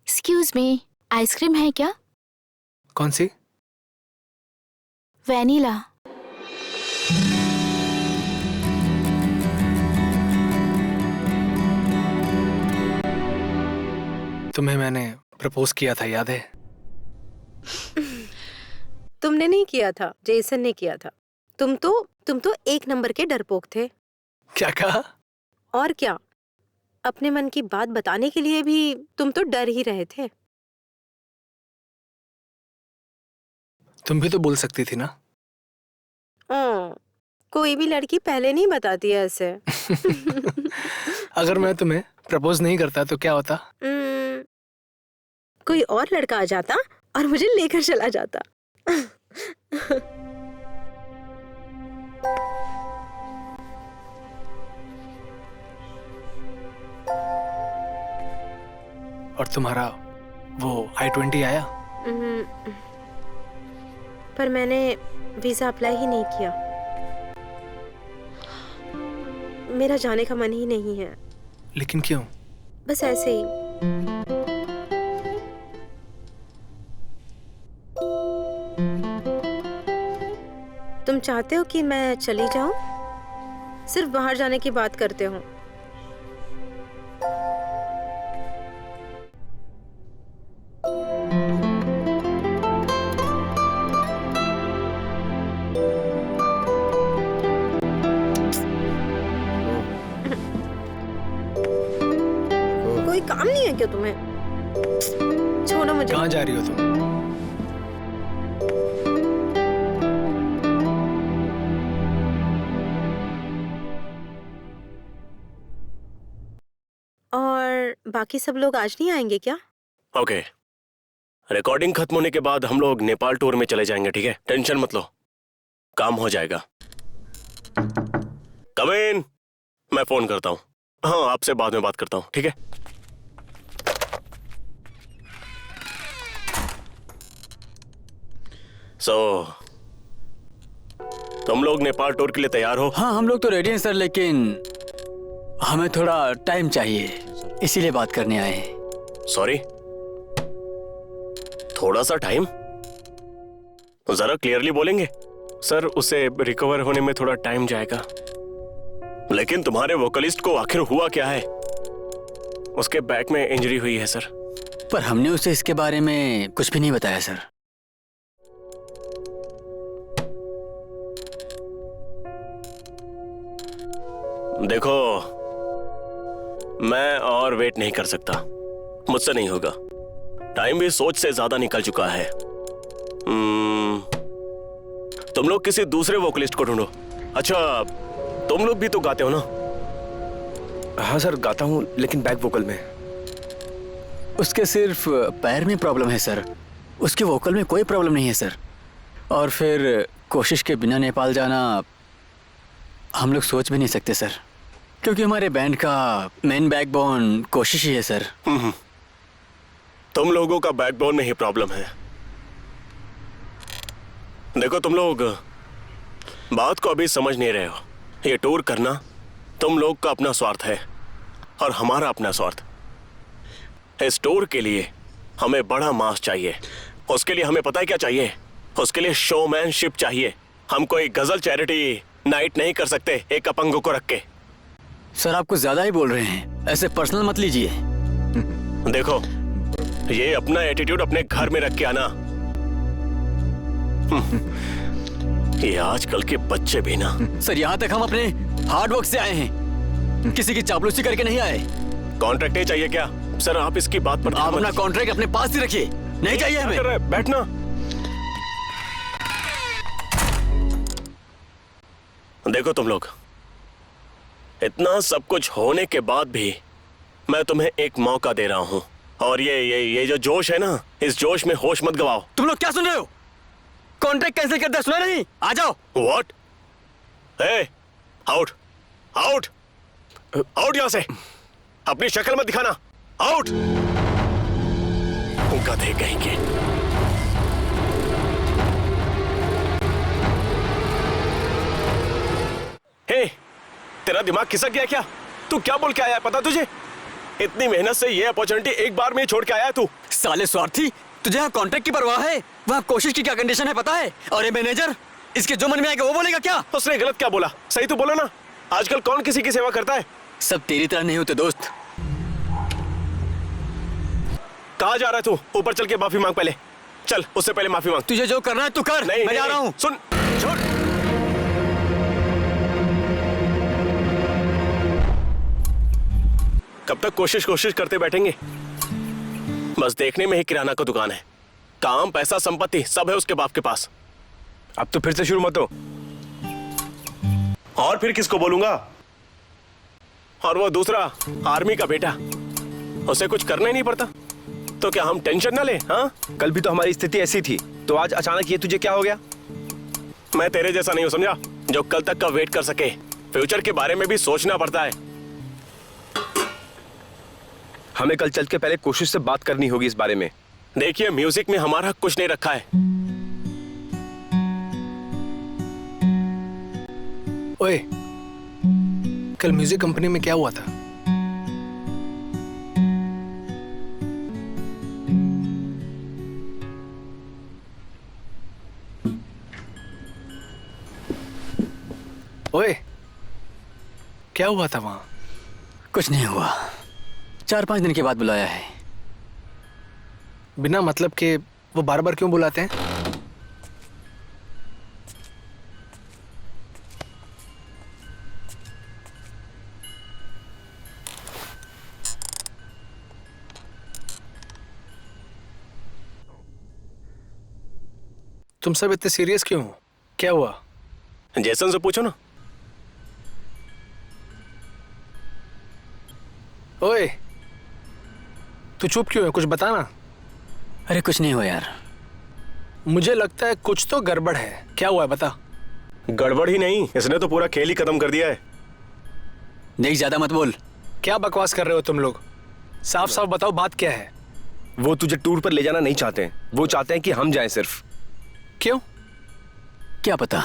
[SPEAKER 1] एक्सक्यूज मी, आइसक्रीम है क्या?
[SPEAKER 2] कौन सी?
[SPEAKER 1] वैनिला।
[SPEAKER 2] तुम्हें मैंने प्रपोज किया था, याद है?
[SPEAKER 9] तुमने नहीं किया था, जेसन ने किया था। तुम तो 1 नंबर के डरपोक थे।
[SPEAKER 2] क्या कहा?
[SPEAKER 9] और क्या, अपने मन की बात बताने के लिए भी तुम तो डर ही रहे थे।
[SPEAKER 2] तुम भी तो बोल सकती थी ना।
[SPEAKER 9] कोई भी लड़की पहले नहीं बताती है ऐसे।
[SPEAKER 2] अगर मैं तुम्हें प्रपोज नहीं करता तो क्या होता?
[SPEAKER 9] कोई और लड़का आ जाता और मुझे लेकर चला जाता।
[SPEAKER 2] और तुम्हारा वो I-20 आया?
[SPEAKER 9] पर मैंने वीजा अप्लाई ही नहीं किया। मेरा जाने का मन ही नहीं है।
[SPEAKER 2] लेकिन क्यों?
[SPEAKER 9] बस ऐसे ही। तुम चाहते हो कि मैं चली जाऊं? सिर्फ बाहर जाने की बात करते हो। कोई काम नहीं है क्या तुम्हें? छोड़ो मुझे।
[SPEAKER 2] कहाँ जा रही हो तुम?
[SPEAKER 9] बाकी सब लोग आज नहीं आएंगे क्या?
[SPEAKER 8] ओके, रिकॉर्डिंग खत्म होने के बाद हम लोग नेपाल टूर में चले जाएंगे, ठीक है? टेंशन मत लो, काम हो जाएगा। कम इन, मैं फोन करता हूँ। हाँ, आपसे बाद में बात करता हूँ, ठीक है? तुम लोग नेपाल टूर के लिए तैयार हो?
[SPEAKER 3] हाँ, हम लोग तो रेडी हैं सर, लेकिन हमें थोड़ा टाइम चाहिए, इसीलिए बात करने आए हैं।
[SPEAKER 8] सॉरी, थोड़ा सा टाइम? जरा क्लियरली बोलेंगे? सर, उसे रिकवर होने में थोड़ा टाइम जाएगा। लेकिन तुम्हारे वोकलिस्ट को आखिर हुआ क्या है? उसके बैक में इंजरी हुई है सर।
[SPEAKER 3] पर हमने उसे इसके बारे में कुछ भी नहीं बताया सर।
[SPEAKER 8] देखो, मैं और वेट नहीं कर सकता, मुझसे नहीं होगा। टाइम भी सोच से ज्यादा निकल चुका है। तुम लोग किसी दूसरे वोकलिस्ट को ढूंढो। अच्छा, तुम लोग भी तो गाते हो ना?
[SPEAKER 2] हाँ सर, गाता हूँ, लेकिन बैक वोकल में।
[SPEAKER 3] उसके सिर्फ पैर में प्रॉब्लम है सर, उसके वोकल में कोई प्रॉब्लम नहीं है सर। और फिर कोशिश के बिना नेपाल जाना हम लोग सोच भी नहीं सकते सर, क्योंकि हमारे बैंड का मेन बैकबोन कोशिश ही है सर।
[SPEAKER 8] तुम लोगों का बैकबोन में ही प्रॉब्लम है। देखो, तुम लोग बात को अभी समझ नहीं रहे हो। ये टूर करना तुम लोग का अपना स्वार्थ है और हमारा अपना स्वार्थ। इस टूर के लिए हमें बड़ा मास चाहिए। उसके लिए हमें पता है क्या चाहिए? उसके लिए शोमैनशिप चाहिए। हम कोई गजल चैरिटी नाइट नहीं कर सकते एक अपंगों को रख के।
[SPEAKER 3] सर, आप कुछ ज्यादा ही बोल रहे हैं, ऐसे पर्सनल मत लीजिए।
[SPEAKER 8] देखो, ये अपना एटीट्यूड अपने घर में रख के आना। ये आजकल के बच्चे भी ना।
[SPEAKER 3] सर, यहाँ तक हम अपने हार्ड वर्क से आए हैं, किसी की चापलूसी करके नहीं आए।
[SPEAKER 8] कॉन्ट्रैक्ट ही चाहिए क्या? सर, आप इसकी बात पर
[SPEAKER 3] आप अपना कॉन्ट्रैक्ट अपने पास ही रखिए, नहीं चाहिए हमें।
[SPEAKER 8] बैठना। देखो तुम लोग, इतना सब कुछ होने के बाद भी मैं तुम्हें एक मौका दे रहा हूं, और ये जो जोश है ना, इस जोश में होश मत गवाओ।
[SPEAKER 3] तुम लोग क्या सुन रहे हो? कॉन्ट्रैक्ट कैंसिल कर दिया, सुना नहीं? आ जाओ।
[SPEAKER 8] What? Hey, out out out यहां से। अपनी शक्ल मत दिखाना, आउट। गधे कहीं के। हे, तेरा दिमाग खिसक गया क्या? तू क्या बोल के आया है, पता तुझे? इतनी मेहनत से ये अपॉर्चुनिटी एक बार में छोड़ के आया तू।
[SPEAKER 3] साले स्वार्थी, तुझे यहाँ कॉन्ट्रैक्ट की परवाह है? वहाँ कोशिश की क्या कंडीशन है पता है? और ये मैनेजर, इसके जो मन में आएगा वो बोलेगा क्या?
[SPEAKER 8] उसने गलत क्या बोला? सही तो बोला ना। आजकल कौन किसी की सेवा करता है?
[SPEAKER 3] सब तेरी तरह नहीं होते दोस्त।
[SPEAKER 8] कहाँ जा रहा है तू? ऊपर चल के माफी मांग पहले। चल, उससे पहले माफी मांग।
[SPEAKER 3] तुझे जो करना है तू कर।
[SPEAKER 8] नहीं,
[SPEAKER 3] मैं जा रहा हूँ।
[SPEAKER 8] सुन, छोड़। कब तक कोशिश करते बैठेंगे? बस देखने में ही किराना का दुकान है। काम, पैसा, संपत्ति सब है उसके बाप के पास।
[SPEAKER 2] अब तो फिर से शुरू मत हो।
[SPEAKER 8] और फिर किसको बोलूंगा? और वो दूसरा आर्मी का बेटा, उसे कुछ करना ही नहीं पड़ता, तो क्या हम टेंशन ना ले? हाँ,
[SPEAKER 2] कल भी तो हमारी स्थिति ऐसी थी, तो आज अचानक ये तुझे क्या हो गया?
[SPEAKER 8] मैं तेरे जैसा नहीं हूं, समझा? जो कल तक का वेट कर सके। फ्यूचर के बारे में भी सोचना पड़ता है।
[SPEAKER 2] हमें कल चल के पहले कोशिश से बात करनी होगी इस बारे में।
[SPEAKER 8] देखिए, म्यूजिक में हमारा कुछ नहीं रखा है।
[SPEAKER 2] ओए, कल म्यूजिक कंपनी में क्या हुआ था? ओए, क्या हुआ था वहां?
[SPEAKER 3] कुछ नहीं हुआ, 4-5 दिन के बाद बुलाया है।
[SPEAKER 2] बिना मतलब के वो बार बार क्यों बुलाते हैं? तुम सब इतने सीरियस क्यों हो? क्या हुआ?
[SPEAKER 8] जैसन से पूछो ना।
[SPEAKER 2] ओए, तू चुप क्यों है? कुछ बताना।
[SPEAKER 3] अरे कुछ नहीं हुआ यार।
[SPEAKER 2] मुझे लगता है कुछ तो गड़बड़ है। क्या हुआ है बता।
[SPEAKER 8] गड़बड़ ही नहीं, इसने तो पूरा खेल ही खत्म कर दिया है।
[SPEAKER 3] देख ज्यादा मत बोल।
[SPEAKER 2] क्या बकवास कर रहे हो तुम लोग? साफ साफ बताओ बात क्या है।
[SPEAKER 4] वो तुझे टूर पर ले जाना नहीं चाहते हैं, वो चाहते हैं कि हम जाएं सिर्फ।
[SPEAKER 2] क्यों?
[SPEAKER 3] क्या पता,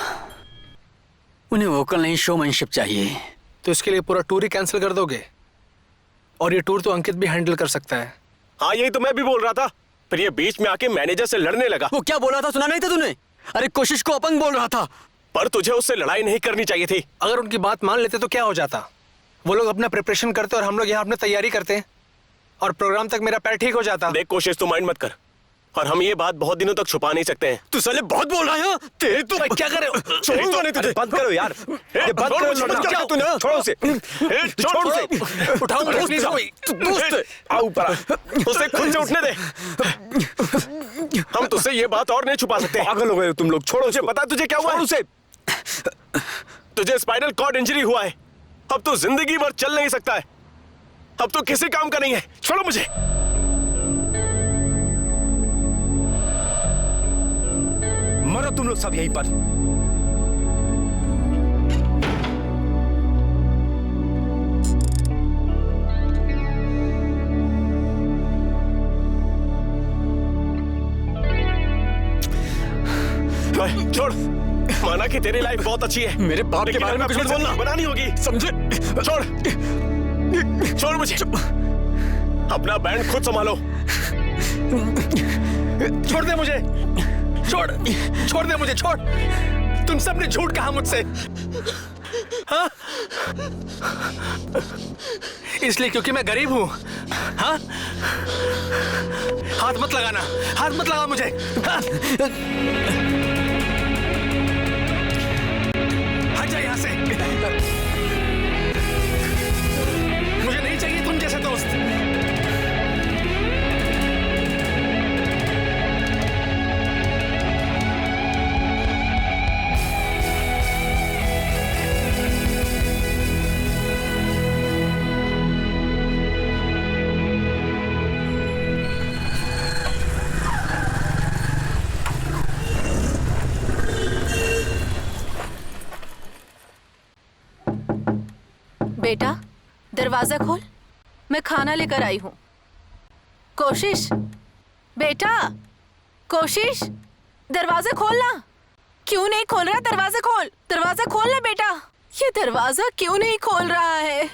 [SPEAKER 3] उन्हें वोकल नहीं शोमैनशिप चाहिए।
[SPEAKER 2] तो इसके लिए पूरा टूर ही कैंसिल कर दोगे? और ये टूर तो अंकित भी हैंडल कर सकता है।
[SPEAKER 8] हाँ यही तो मैं भी बोल रहा था, फिर ये बीच में आके मैनेजर से लड़ने लगा।
[SPEAKER 3] वो क्या बोल रहा था सुना नहीं था तूने? अरे कोशिश को अपंग बोल रहा था।
[SPEAKER 8] पर तुझे उससे लड़ाई नहीं करनी चाहिए थी।
[SPEAKER 2] अगर उनकी बात मान लेते तो क्या हो जाता? वो लोग अपना प्रिपरेशन करते और हम लोग यहाँ अपनी तैयारी करते और प्रोग्राम तक मेरा पैर ठीक हो जाता।
[SPEAKER 8] देख कोशिश तो माइंड मत कर, और हम ये बात बहुत दिनों तक छुपा नहीं सकते हैं।
[SPEAKER 3] तू साले बहुत बोल रहा है। तेरे तो
[SPEAKER 2] क्या करे?
[SPEAKER 3] छोड़ूंगा नहीं तुझे।
[SPEAKER 4] बंद करो यार, ये बंद करो।
[SPEAKER 3] तू ना
[SPEAKER 4] छोड़ो उसे, छोड़ उसे।
[SPEAKER 2] उठाऊंगा प्लीज कोई।
[SPEAKER 3] दोस्त है।
[SPEAKER 8] आओ ऊपर आ, उसे खुद से उठने दे। हम तुझसे ये बात और नहीं छुपा सकते।
[SPEAKER 4] पागल हो गए हो तुम लोग, छोड़ो उसे।
[SPEAKER 8] पता तुझे क्या हुआ?
[SPEAKER 4] उसे।
[SPEAKER 8] तुझे स्पाइनल कॉर्ड इंजरी हुआ है, अब तो जिंदगी भर चल नहीं सकता है, अब तो किसी काम का नहीं है। छोड़ो मुझे।
[SPEAKER 4] मरो तुम लोग सब यहीं पर।
[SPEAKER 8] छोड़, माना कि तेरी लाइफ बहुत अच्छी है,
[SPEAKER 3] मेरे बाप के बारे में कुछ मत बोलना।
[SPEAKER 8] बनानी होगी,
[SPEAKER 3] समझे?
[SPEAKER 8] छोड़, छोड़ मुझे। अपना बैंड खुद संभालो।
[SPEAKER 2] छोड़ दे मुझे, छोड़ दे मुझे, छोड़। तुम सबने झूठ कहा मुझसे, हाँ? इसलिए क्योंकि मैं गरीब हूं, हाँ? हाथ मत लगाना, हाथ मत लगा मुझे, हाँ? हट जा यहाँ से। मुझे नहीं चाहिए तुम जैसे दोस्त।
[SPEAKER 7] बेटा दरवाजा खोल, मैं खाना लेकर आई हूँ। कोशिश, बेटा कोशिश, दरवाजा खोलना। क्यों नहीं खोल रहा? दरवाजा खोल, दरवाजा खोल ना बेटा। ये दरवाजा क्यों नहीं खोल रहा है?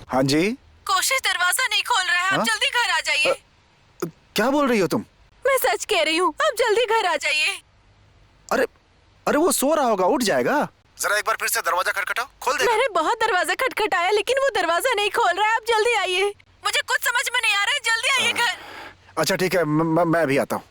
[SPEAKER 5] हाँ जी।
[SPEAKER 7] कोशिश दरवाजा नहीं खोल रहा है, आप
[SPEAKER 5] हाँ?
[SPEAKER 7] जल्दी घर आ जाइए।
[SPEAKER 5] क्या बोल रही हो तुम?
[SPEAKER 7] मैं सच कह रही हूँ, आप जल्दी घर आ जाइए।
[SPEAKER 5] अरे अरे वो सो रहा होगा, उठ जाएगा। जरा एक बार फिर से दरवाजा खटखटाओ, खोल दे।
[SPEAKER 7] मैंने बहुत दरवाजा खटखटाया लेकिन वो दरवाजा नहीं खोल रहा है, आप जल्दी आइए। मुझे कुछ समझ में नहीं आ रहा है, जल्दी आइए घर।
[SPEAKER 5] अच्छा ठीक है, मैं भी आता हूँ।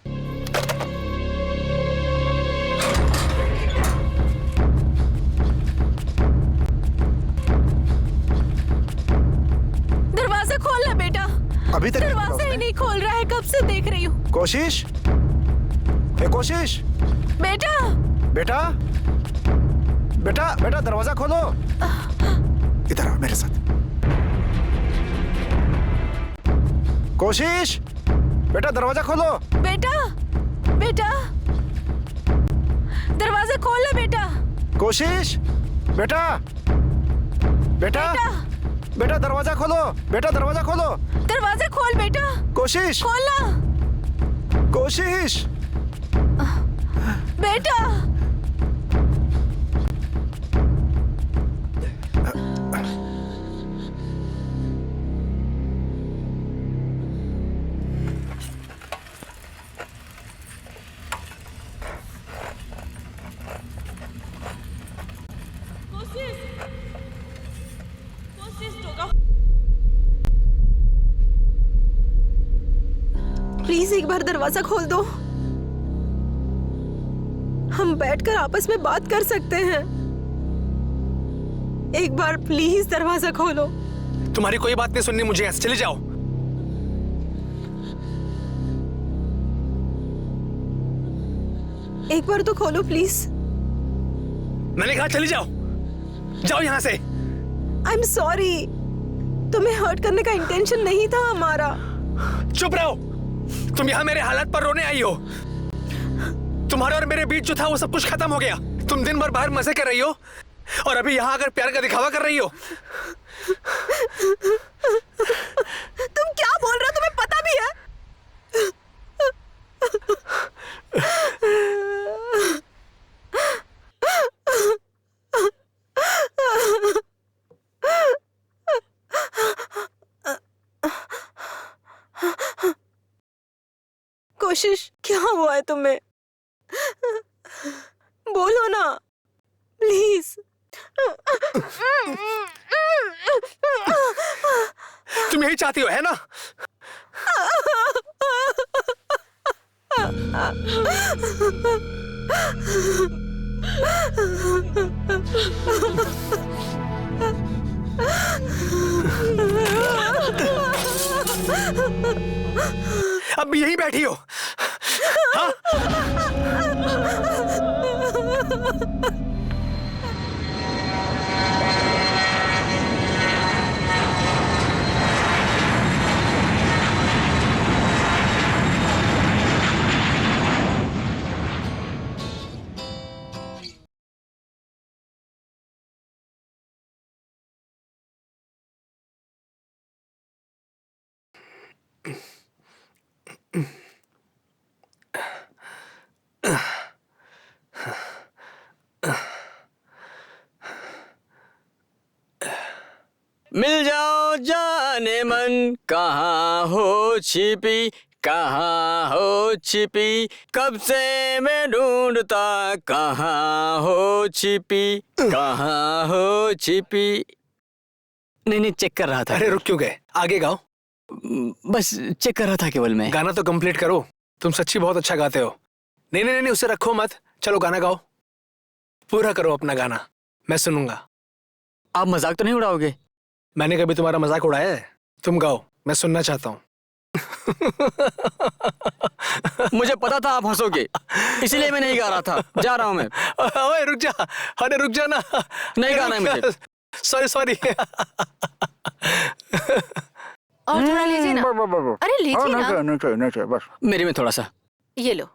[SPEAKER 7] दरवाजा खोलना बेटा।
[SPEAKER 5] अभी तक
[SPEAKER 7] दरवाजा ही नहीं खोल रहा है, कब से देख रही हूँ।
[SPEAKER 5] कोशिश, ए कोशिश,
[SPEAKER 7] बेटा
[SPEAKER 5] बेटा बेटा बेटा दरवाजा खोलो। इधर आओ मेरे साथ। कोशिश, बेटा दरवाजा खोलो।
[SPEAKER 7] बेटा बेटा दरवाजा खोलना बेटा।
[SPEAKER 5] कोशिश, बेटा बेटा बेटा दरवाजा खोलो। बेटा दरवाजा खोलो।
[SPEAKER 7] दरवाजा खोल बेटा।
[SPEAKER 5] कोशिश,
[SPEAKER 7] खोलना
[SPEAKER 5] कोशिश।
[SPEAKER 7] बेटा।
[SPEAKER 9] प्लीज एक बार दरवाजा खोल दो, हम बैठकर आपस में बात कर सकते हैं। एक बार प्लीज दरवाजा खोलो।
[SPEAKER 2] तुम्हारी कोई बात नहीं सुननी मुझे, यहाँ से चले जाओ।
[SPEAKER 9] एक बार तो खोलो प्लीज।
[SPEAKER 2] मैंने कहा चले जाओ, जाओ यहाँ से।
[SPEAKER 9] आई एम सॉरी, तुम्हें हर्ट करने का इंटेंशन नहीं था हमारा।
[SPEAKER 2] चुप रहो। तुम यहाँ मेरे हालात पर रोने आई हो। तुम्हारे और मेरे बीच जो था वो सब कुछ खत्म हो गया। तुम दिन भर बाहर मजे कर रही हो और अभी यहाँ आकर प्यार का दिखावा कर रही हो।
[SPEAKER 9] तुम क्या बोल रहे हो, तुम्हें पता भी है? कोशिश, क्या हुआ है तुम्हें? बोलो ना प्लीज।
[SPEAKER 2] तुम यही चाहती हो, है ना? अब भी यहीं बैठी हो? हाँ?
[SPEAKER 3] मिल जाओ जाने मन, कहाँ हो छिपी, कहाँ हो छिपी, कब से मैं ढूंढता, कहाँ हो छिपी, कहाँ हो छिपी। नहीं, चेक कर रहा था।
[SPEAKER 2] अरे रुक क्यों गए? आगे गाओ।
[SPEAKER 3] बस चेक कर रहा था केवल मैं।
[SPEAKER 2] गाना तो कंप्लीट करो। तुम सच्ची बहुत अच्छा गाते हो। नहीं, उसे रखो मत। चलो गाना गाओ, पूरा करो अपना गाना, मैं सुनूंगा।
[SPEAKER 3] आप मजाक तो नहीं उड़ाओगे?
[SPEAKER 2] मैंने कभी तुम्हारा मजाक उड़ाया है? तुम गाओ, मैं सुनना चाहता हूँ।
[SPEAKER 3] मुझे पता था आप हंसोगे, इसलिए मैं नहीं गा रहा था। जा रहा हूँ मैं।
[SPEAKER 2] ओए रुक जा। अरे रुक जा ना।
[SPEAKER 3] नहीं गाना है मुझे।
[SPEAKER 1] और
[SPEAKER 2] सॉरी।
[SPEAKER 1] थोड़ा लीजिए ना। अरे लीजिए ना।
[SPEAKER 5] नहीं, बस।
[SPEAKER 3] मेरे में थोड़ा सा।
[SPEAKER 1] ये लो।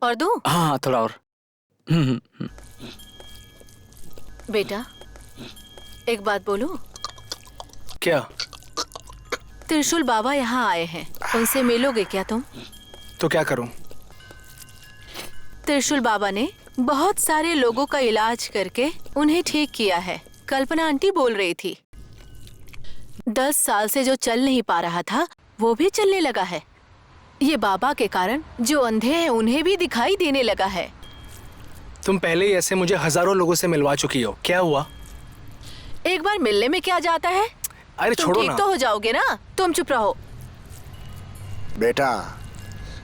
[SPEAKER 1] और दूं?
[SPEAKER 3] हाँ, थोड़ा और।
[SPEAKER 7] बेटा, एक बात बोलूं?
[SPEAKER 2] क्या?
[SPEAKER 7] त्रिशूल बाबा यहाँ आए हैं, उनसे मिलोगे क्या तुम?
[SPEAKER 2] तो क्या करूं?
[SPEAKER 7] त्रिशूल बाबा ने बहुत सारे लोगों का इलाज करके उन्हें ठीक किया है। कल्पना आंटी बोल रही थी 10 साल से जो चल नहीं पा रहा था वो भी चलने लगा है। ये बाबा के कारण जो अंधे हैं उन्हें भी दिखाई देने लगा है।
[SPEAKER 2] तुम पहले ही ऐसे मुझे हजारों लोगों से मिलवा चुकी हो, क्या हुआ?
[SPEAKER 7] एक बार मिलने में क्या जाता है?
[SPEAKER 2] अरे
[SPEAKER 7] तुम
[SPEAKER 2] छोड़ो
[SPEAKER 7] ठीक
[SPEAKER 2] ना।
[SPEAKER 7] तो हो जाओगे ना। तुम चुप रहो।
[SPEAKER 5] बेटा,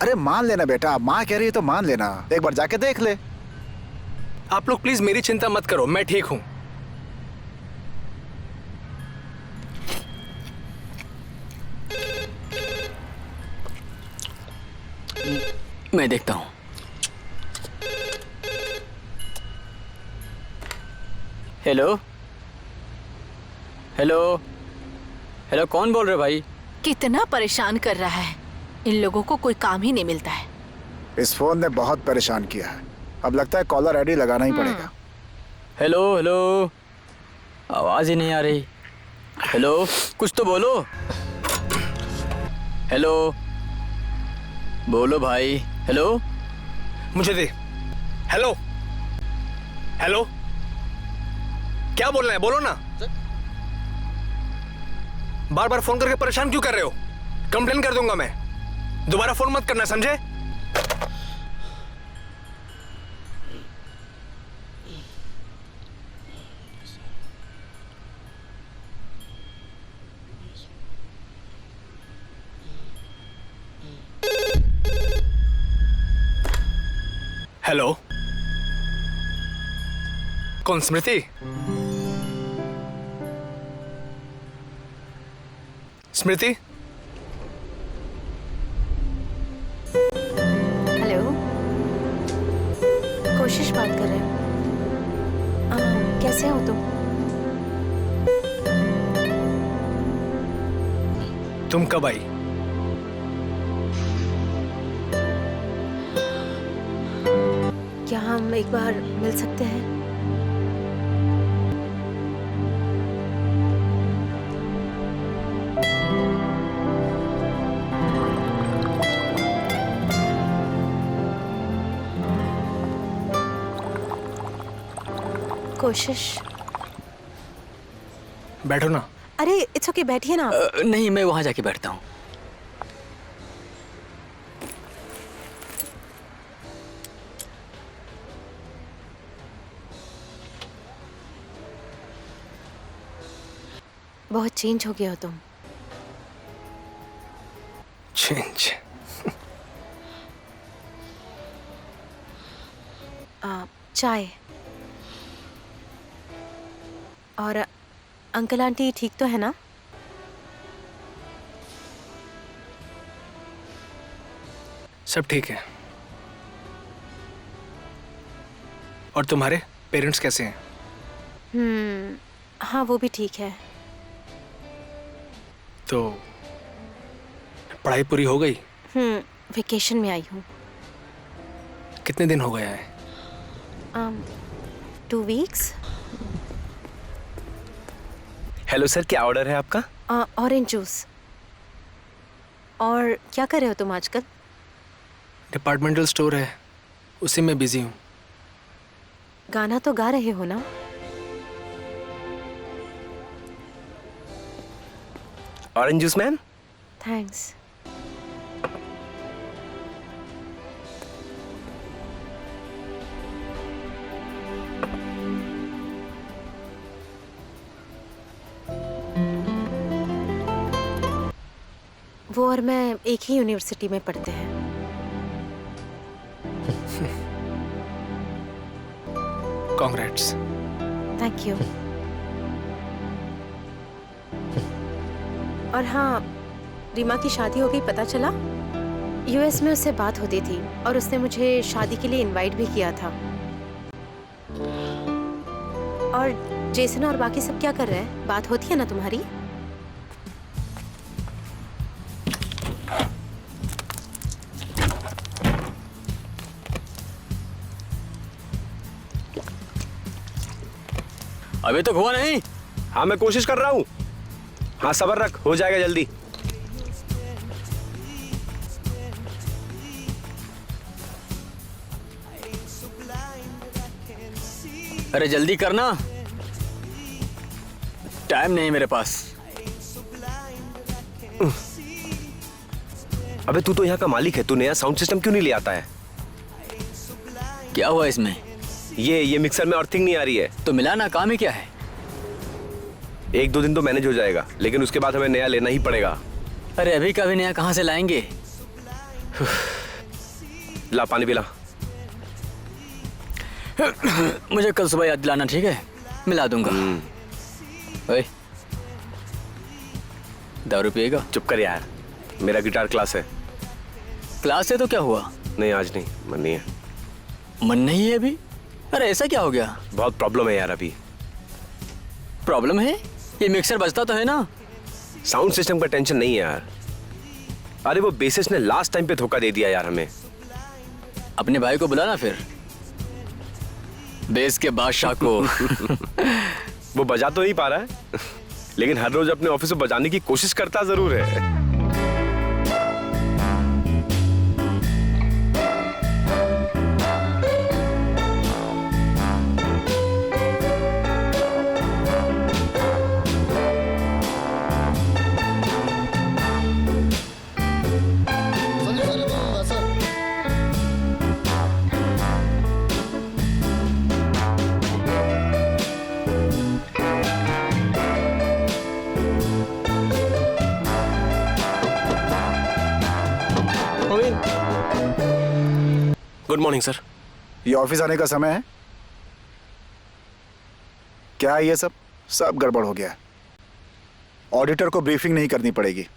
[SPEAKER 5] अरे मान लेना बेटा, माँ कह रही है तो मान लेना, एक बार जाके देख ले।
[SPEAKER 2] आप लोग प्लीज मेरी चिंता मत करो, मैं ठीक हूं।
[SPEAKER 3] मैं देखता हूँ। हेलो, कौन बोल रहे भाई?
[SPEAKER 7] कितना परेशान कर रहा है। इन लोगों को कोई काम ही नहीं मिलता है।
[SPEAKER 5] इस फोन ने बहुत परेशान किया है, अब लगता है कॉलर आईडी लगाना ही पड़ेगा।
[SPEAKER 3] हेलो, आवाज ही नहीं आ रही। हेलो, कुछ तो बोलो। हेलो, बोलो भाई। हेलो,
[SPEAKER 2] मुझे दे। हेलो, क्या बोलना है? बोलो ना। बार बार फोन करके परेशान क्यों कर रहे हो? कंप्लेन कर दूंगा मैं। दोबारा फोन मत करना, समझे? हेलो, कौन? स्मृति? स्मृति?
[SPEAKER 9] हेलो, कोशिश बात कर रहे हो। कैसे हो तुम?
[SPEAKER 2] तुम कब आई?
[SPEAKER 9] क्या हम एक बार मिल सकते हैं? कोशिश।
[SPEAKER 2] बैठो ना।
[SPEAKER 9] अरे इट्स ओके, बैठिए ना।
[SPEAKER 3] नहीं, मैं वहां जाके बैठता हूँ।
[SPEAKER 9] बहुत चेंज हो गए हो तुम।
[SPEAKER 2] चेंज?
[SPEAKER 9] चाय। और अंकल आंटी ठीक तो है ना?
[SPEAKER 2] सब ठीक है। और तुम्हारे पेरेंट्स कैसे हैं?
[SPEAKER 9] हाँ वो भी ठीक है।
[SPEAKER 2] तो पढ़ाई पूरी हो गई?
[SPEAKER 9] वेकेशन में आई हूँ।
[SPEAKER 2] कितने दिन हो गया है?
[SPEAKER 9] 2 वीक्स।
[SPEAKER 4] हेलो सर, क्या ऑर्डर है आपका?
[SPEAKER 9] Orange juice. और क्या कर रहे हो तुम आजकल?
[SPEAKER 2] डिपार्टमेंटल स्टोर है, उसी में बिजी हूँ।
[SPEAKER 9] गाना तो गा रहे हो ना?
[SPEAKER 4] Orange juice ma'am.
[SPEAKER 9] थैंक्स। वो और मैं एक ही यूनिवर्सिटी में पढ़ते हैं।
[SPEAKER 2] कांग्रेट्स।
[SPEAKER 9] Thank you. और हाँ, रीमा की शादी हो गई, पता चला? यूएस में उससे बात होती थी और उसने मुझे शादी के लिए इनवाइट भी किया था। और जेसन और बाकी सब क्या कर रहे हैं? बात होती है ना तुम्हारी?
[SPEAKER 3] अभी तक हुआ नहीं?
[SPEAKER 4] हाँ मैं कोशिश कर रहा हूँ। हाँ सब्र रख, हो जाएगा जल्दी।
[SPEAKER 3] अरे जल्दी करना, टाइम नहीं मेरे पास।
[SPEAKER 4] अबे तू तो यहाँ का मालिक है, तू नया साउंड सिस्टम क्यों नहीं ले आता है?
[SPEAKER 3] क्या हुआ इसमें?
[SPEAKER 4] ये मिक्सर में अर्थिंग नहीं आ रही है।
[SPEAKER 3] तो मिलाना काम ही क्या है?
[SPEAKER 4] 1-2 दिन तो मैनेज हो जाएगा, लेकिन उसके बाद हमें नया लेना ही पड़ेगा।
[SPEAKER 3] अरे अभी का भी नया कहाँ से लाएंगे?
[SPEAKER 4] ला पानी पिला।
[SPEAKER 3] मुझे कल सुबह याद दिलाना, ठीक है? मिला दूंगा। ओए, दारू पिएगा?
[SPEAKER 4] चुप कर यार, मेरा गिटार क्लास है।
[SPEAKER 3] क्लास है तो क्या हुआ?
[SPEAKER 4] नहीं आज नहीं, मन नहीं है।
[SPEAKER 3] मन नहीं है अभी? अरे ऐसा क्या हो गया?
[SPEAKER 4] बहुत प्रॉब्लम है यार अभी।
[SPEAKER 3] प्रॉब्लम है? ये मिक्सर बजता तो है ना?
[SPEAKER 4] साउंड सिस्टम का टेंशन नहीं है यार। अरे वो बेसिस ने लास्ट टाइम पे धोखा दे दिया यार हमें।
[SPEAKER 3] अपने भाई को बुलाना फिर, बेस के बादशाह को।
[SPEAKER 4] वो बजा तो नहीं पा रहा है, लेकिन हर रोज अपने ऑफिस में बजाने की कोशिश करता जरूर है। Good morning sir.
[SPEAKER 5] ये ऑफिस आने का समय है? क्या है ये सब गड़बड़ हो गया है। ऑडिटर को ब्रीफिंग नहीं करनी पड़ेगी।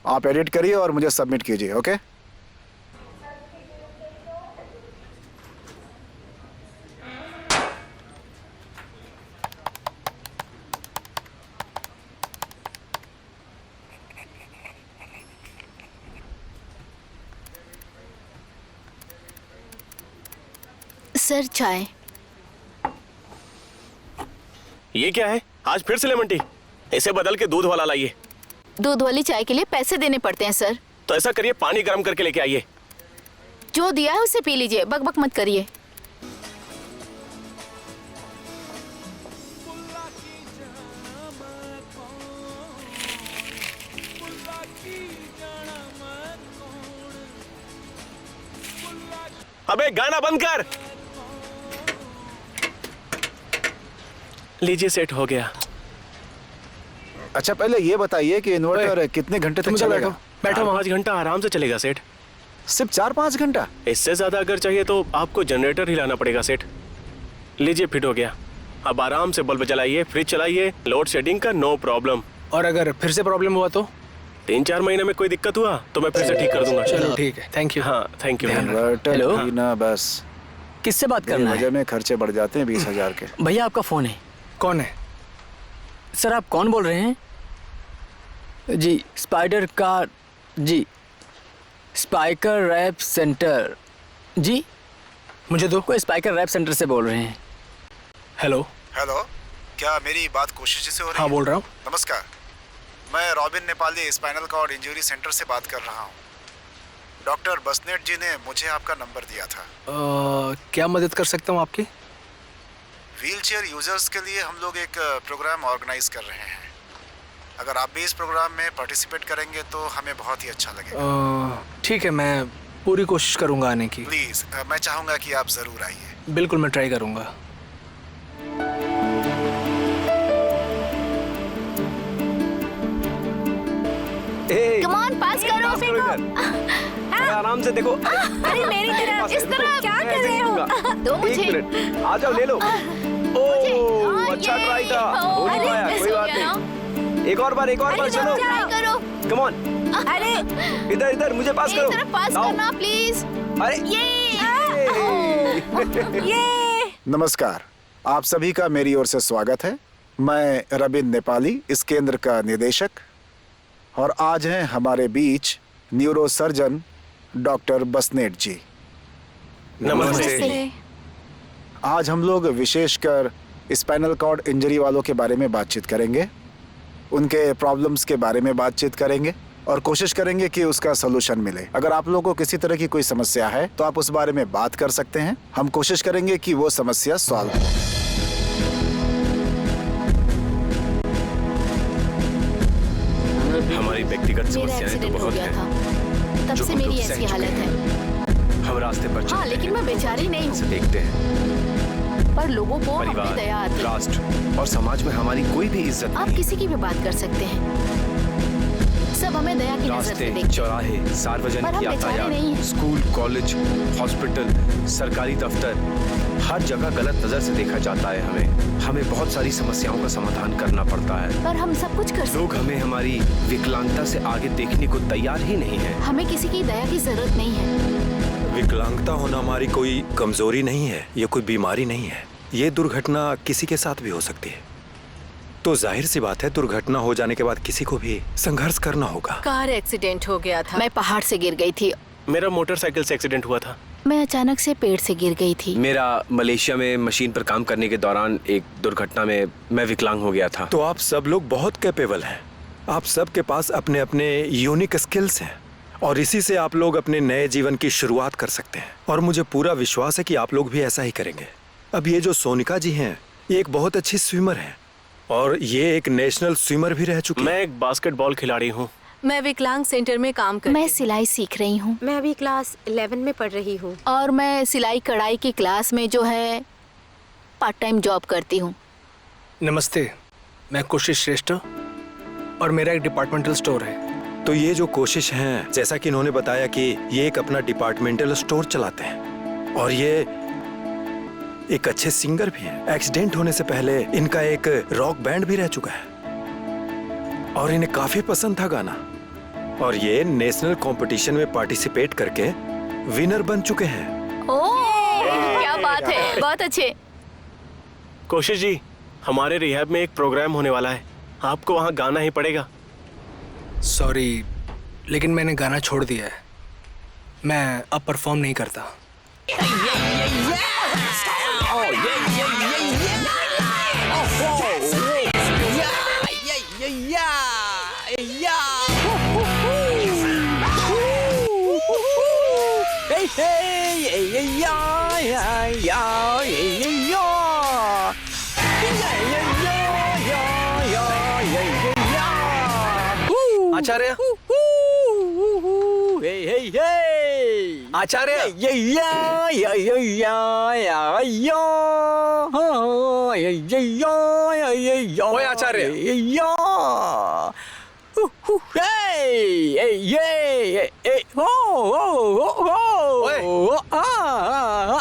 [SPEAKER 5] आप एडिट करिए और मुझे सबमिट कीजिए, ओके?
[SPEAKER 1] सर चाय।
[SPEAKER 8] ये क्या है? आज फिर से लेमन टी? इसे बदल के दूध वाला लाइए।
[SPEAKER 1] दूध वाली चाय के लिए पैसे देने पड़ते हैं सर।
[SPEAKER 8] तो ऐसा करिए, पानी गर्म करके लेके आइए।
[SPEAKER 1] जो दिया है उसे पी लीजिए, बकबक मत करिए।
[SPEAKER 8] अबे गाना बंद कर। लीजिए, सेट हो गया।
[SPEAKER 5] अच्छा पहले ये बताइए कि इन्वर्टर कितने घंटे तक
[SPEAKER 2] तुम इधर
[SPEAKER 5] चलेगा?
[SPEAKER 2] बैठो
[SPEAKER 8] 5 घंटा आराम से चलेगा सेठ।
[SPEAKER 5] सिर्फ 4-5 घंटा?
[SPEAKER 8] इससे ज्यादा अगर चाहिए तो आपको जनरेटर हिलाना पड़ेगा सेठ। लीजिए, फिट हो गया। अब आराम से बल्ब जलाइए, फ्रिज चलाइए, लोड शेडिंग का नो प्रॉब्लम।
[SPEAKER 2] और अगर फिर से प्रॉब्लम हुआ तो?
[SPEAKER 8] 3-4 महीने में कोई दिक्कत हुआ तो मैं फिर से ठीक कर दूंगा।
[SPEAKER 2] चलो ठीक है, थैंक यू।
[SPEAKER 8] हाँ, थैंक यू।
[SPEAKER 5] Inverter
[SPEAKER 3] hello?
[SPEAKER 5] ही ना बस,
[SPEAKER 3] किससे बात करना है?
[SPEAKER 5] वजह में खर्चे बढ़ जाते हैं 20,000 के।
[SPEAKER 3] भैया आपका फोन है।
[SPEAKER 2] कौन है?
[SPEAKER 3] सर आप कौन बोल रहे हैं? जी स्पाइडर कार, जी स्पाइकर रैप सेंटर। जी
[SPEAKER 2] मुझे दो।
[SPEAKER 3] कोई स्पाइकर रैप सेंटर से बोल रहे हैं।
[SPEAKER 2] हेलो।
[SPEAKER 5] हेलो, क्या मेरी बात कोशिश से हो रही है?
[SPEAKER 2] हाँ बोल रहा हूँ।
[SPEAKER 5] नमस्कार, मैं Robin Nepali spinal cord injury centre से बात कर रहा हूँ। डॉक्टर बसनेट जी ने मुझे आपका नंबर दिया था।
[SPEAKER 2] क्या मदद कर सकता हूँ आपकी?
[SPEAKER 5] व्हीलचेयर यूजर्स के लिए हम लोग एक प्रोग्राम ऑर्गेनाइज कर रहे हैं। अगर आप भी इस प्रोग्राम में पार्टिसिपेट करेंगे तो हमें बहुत ही अच्छा लगेगा।
[SPEAKER 2] ठीक है, मैं पूरी कोशिश करूँगा आने की।
[SPEAKER 5] प्लीज, मैं चाहूँगा कि आप जरूर आइए।
[SPEAKER 2] बिल्कुल, मैं ट्राई करूँगा।
[SPEAKER 1] कम ऑन, पास करो।
[SPEAKER 4] आराम से देखो।
[SPEAKER 1] अरे मेरी तरफ, इस तरफ। क्या कर रहे हो? दो मुझे।
[SPEAKER 4] आ जाओ, ले लो।
[SPEAKER 1] हाँ,
[SPEAKER 4] अच्छा
[SPEAKER 1] ये।
[SPEAKER 4] ट्राई था। हो नहीं
[SPEAKER 1] अरे,
[SPEAKER 4] पाया,
[SPEAKER 1] मिस
[SPEAKER 4] कोई
[SPEAKER 1] हो
[SPEAKER 4] बात
[SPEAKER 1] गया
[SPEAKER 4] नहीं। एक और बार चलो।
[SPEAKER 1] ट्राई करो।
[SPEAKER 4] Come on.
[SPEAKER 1] अरे
[SPEAKER 4] इधर मुझे पास
[SPEAKER 1] मेरी
[SPEAKER 4] करो।
[SPEAKER 1] तरफ पास
[SPEAKER 4] लाओ।
[SPEAKER 1] करना प्लीज।
[SPEAKER 4] अरे
[SPEAKER 1] ये
[SPEAKER 5] नमस्कार, आप सभी का मेरी ओर से स्वागत है। मैं रबिन नेपाली, इस केंद्र का निदेशक, और आज हैं हमारे बीच न्यूरो सर्जन डॉक्टर बसनेट जी।
[SPEAKER 8] नमस्ते।
[SPEAKER 5] आज हम लोग विशेषकर स्पाइनल कॉर्ड इंजरी वालों के बारे में बातचीत करेंगे, उनके प्रॉब्लम्स के बारे में बातचीत करेंगे और कोशिश करेंगे कि उसका सलूशन मिले। अगर आप लोगों को किसी तरह की कोई समस्या है तो आप उस बारे में बात कर सकते हैं। हम कोशिश करेंगे कि वो समस्या सॉल्व हो।
[SPEAKER 8] हमारी व्यक्तिगत
[SPEAKER 1] मेरा
[SPEAKER 8] समस्याएं तो
[SPEAKER 1] एक्सीडेंट हो
[SPEAKER 8] बहुत
[SPEAKER 1] गया
[SPEAKER 8] हैं।
[SPEAKER 1] था, तब
[SPEAKER 8] जो
[SPEAKER 1] से
[SPEAKER 8] हम
[SPEAKER 1] मेरी
[SPEAKER 8] लोग
[SPEAKER 1] ऐसी
[SPEAKER 8] सह
[SPEAKER 1] हालत
[SPEAKER 8] चुके
[SPEAKER 1] है।
[SPEAKER 8] हम रास्ते पर
[SPEAKER 1] हाँ,
[SPEAKER 8] चलते
[SPEAKER 1] लेकिन मैं बेचारी नहीं
[SPEAKER 8] से
[SPEAKER 1] हूँ,
[SPEAKER 8] देखते हैं।
[SPEAKER 1] पर लोगों को हम पे
[SPEAKER 8] परिवार,
[SPEAKER 1] दया आती है।
[SPEAKER 8] राष्ट्र और समाज में हमारी कोई भी इज्जत
[SPEAKER 1] आप
[SPEAKER 8] नहीं।
[SPEAKER 1] किसी की भी बात कर सकते हैं, सब हमें दया की नजर से
[SPEAKER 10] रास्ते,
[SPEAKER 1] देखते हैं।
[SPEAKER 10] चौराहे,
[SPEAKER 1] पर
[SPEAKER 10] सार्वजनिक
[SPEAKER 1] हम बेचारे नहीं
[SPEAKER 10] यातायात,
[SPEAKER 1] हैं।
[SPEAKER 10] स्कूल, कॉलेज, हॉस्पिटल, सरकारी दफ्तर, हर जगह गलत नजर से देखा जाता है। हमें बहुत सारी समस्याओं का समाधान करना पड़ता है।
[SPEAKER 1] पर हम सब कुछ कर सकते
[SPEAKER 10] लोग हमें हमारी विकलांगता से आगे देखने को तैयार ही नहीं है।
[SPEAKER 1] हैं। हमें किसी की दया की जरूरत नहीं है।
[SPEAKER 6] विकलांगता होना हमारी कोई कमजोरी नहीं है, ये कोई बीमारी नहीं है। ये दुर्घटना किसी के साथ भी हो सकती है। तो जाहिर सी बात है, दुर्घटना हो जाने के बाद किसी को भी संघर्ष करना होगा।
[SPEAKER 7] कार एक्सीडेंट हो गया था।
[SPEAKER 1] मैं पहाड़ से गिर गई थी।
[SPEAKER 8] मेरा मोटरसाइकिल से एक्सीडेंट हुआ था।
[SPEAKER 1] मैं अचानक से पेड़ से गिर गई थी।
[SPEAKER 10] मेरा मलेशिया में मशीन पर काम करने के दौरान एक दुर्घटना में मैं विकलांग हो गया था।
[SPEAKER 6] तो आप सब लोग बहुत कैपेबल हैं। आप सब के पास अपने अपने यूनिक स्किल्स हैं और इसी से आप लोग अपने नए जीवन की शुरुआत कर सकते हैं। और मुझे पूरा विश्वास है कि आप लोग भी ऐसा ही करेंगे। अब ये जो सोनिका जी हैं, ये एक बहुत अच्छी स्विमर हैं और ये एक नेशनल स्विमर भी रह चुकी हैं।
[SPEAKER 8] मैं एक बास्केटबॉल खिलाड़ी हूँ।
[SPEAKER 7] मैं विकलांग सेंटर में काम करती
[SPEAKER 1] मैं
[SPEAKER 7] हूँ।
[SPEAKER 1] सिलाई सीख रही हूँ
[SPEAKER 9] मैं अभी क्लास 11 में पढ़ रही हूँ।
[SPEAKER 1] और मैं सिलाई कढ़ाई की क्लास में जो है पार्ट टाइम जॉब करती हूँ।
[SPEAKER 2] नमस्ते, मैं कोशिश श्रेष्ठ और मेरा एक डिपार्टमेंटल स्टोर है।
[SPEAKER 6] तो ये जो कोशिश हैं, जैसा कि इन्होंने बताया कि ये एक अपना डिपार्टमेंटल स्टोर चलाते हैं और ये एक अच्छे सिंगर भी हैं। एक्सीडेंट होने से पहले इनका एक रॉक बैंड भी रह चुका है और इन्हें काफी पसंद था गाना। और ये नेशनल कंपटीशन में पार्टिसिपेट करके विनर बन चुके हैं।
[SPEAKER 1] ओह, क्या बात है, बहुत अच्छे।
[SPEAKER 8] कोशिश जी, हमारे रिहैब में एक प्रोग्राम होने वाला है, आपको वहाँ गाना ही पड़ेगा।
[SPEAKER 2] सॉरी, लेकिन मैंने गाना छोड़ दिया है। मैं अब परफॉर्म नहीं करता। आचार्य, आचार्य, ओए आचार्य,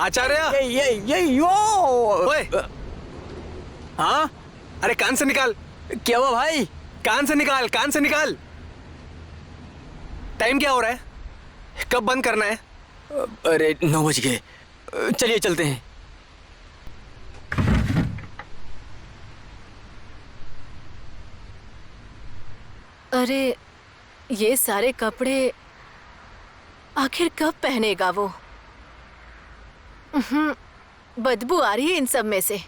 [SPEAKER 2] आचार्य, ओए,
[SPEAKER 3] हाँ,
[SPEAKER 2] अरे कान से निकाल।
[SPEAKER 3] क्या हुआ भाई?
[SPEAKER 2] कान से निकाल, कान से निकाल। टाइम क्या हो रहा है? कब बंद करना है?
[SPEAKER 3] अरे 9 बज गए, चलिए चलते हैं।
[SPEAKER 7] अरे ये सारे कपड़े आखिर कब पहनेगा वो? बदबू आ रही है इन सब में से।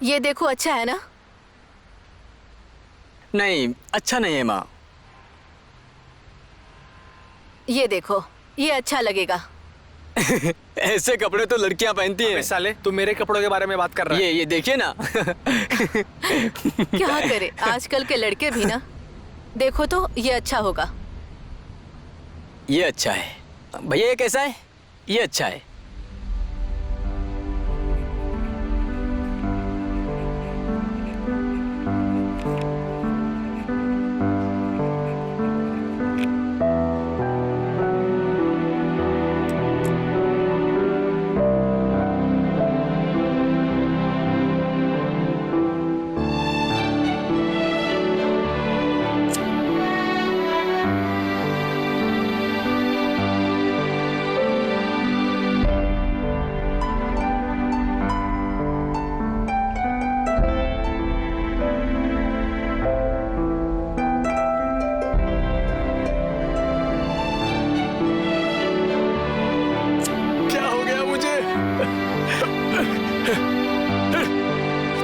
[SPEAKER 7] ये देखो, अच्छा है ना?
[SPEAKER 3] नहीं, अच्छा नहीं है माँ।
[SPEAKER 7] ये देखो, ये अच्छा लगेगा।
[SPEAKER 3] ऐसे कपड़े तो लड़कियां पहनती हैं।
[SPEAKER 2] साले, तू मेरे कपड़ों के बारे में बात कर रहा है?
[SPEAKER 3] ये देखिए ना।
[SPEAKER 7] क्या करे, आजकल के लड़के भी ना। देखो तो, ये अच्छा होगा।
[SPEAKER 3] ये अच्छा है। भैया ये कैसा है? ये अच्छा है।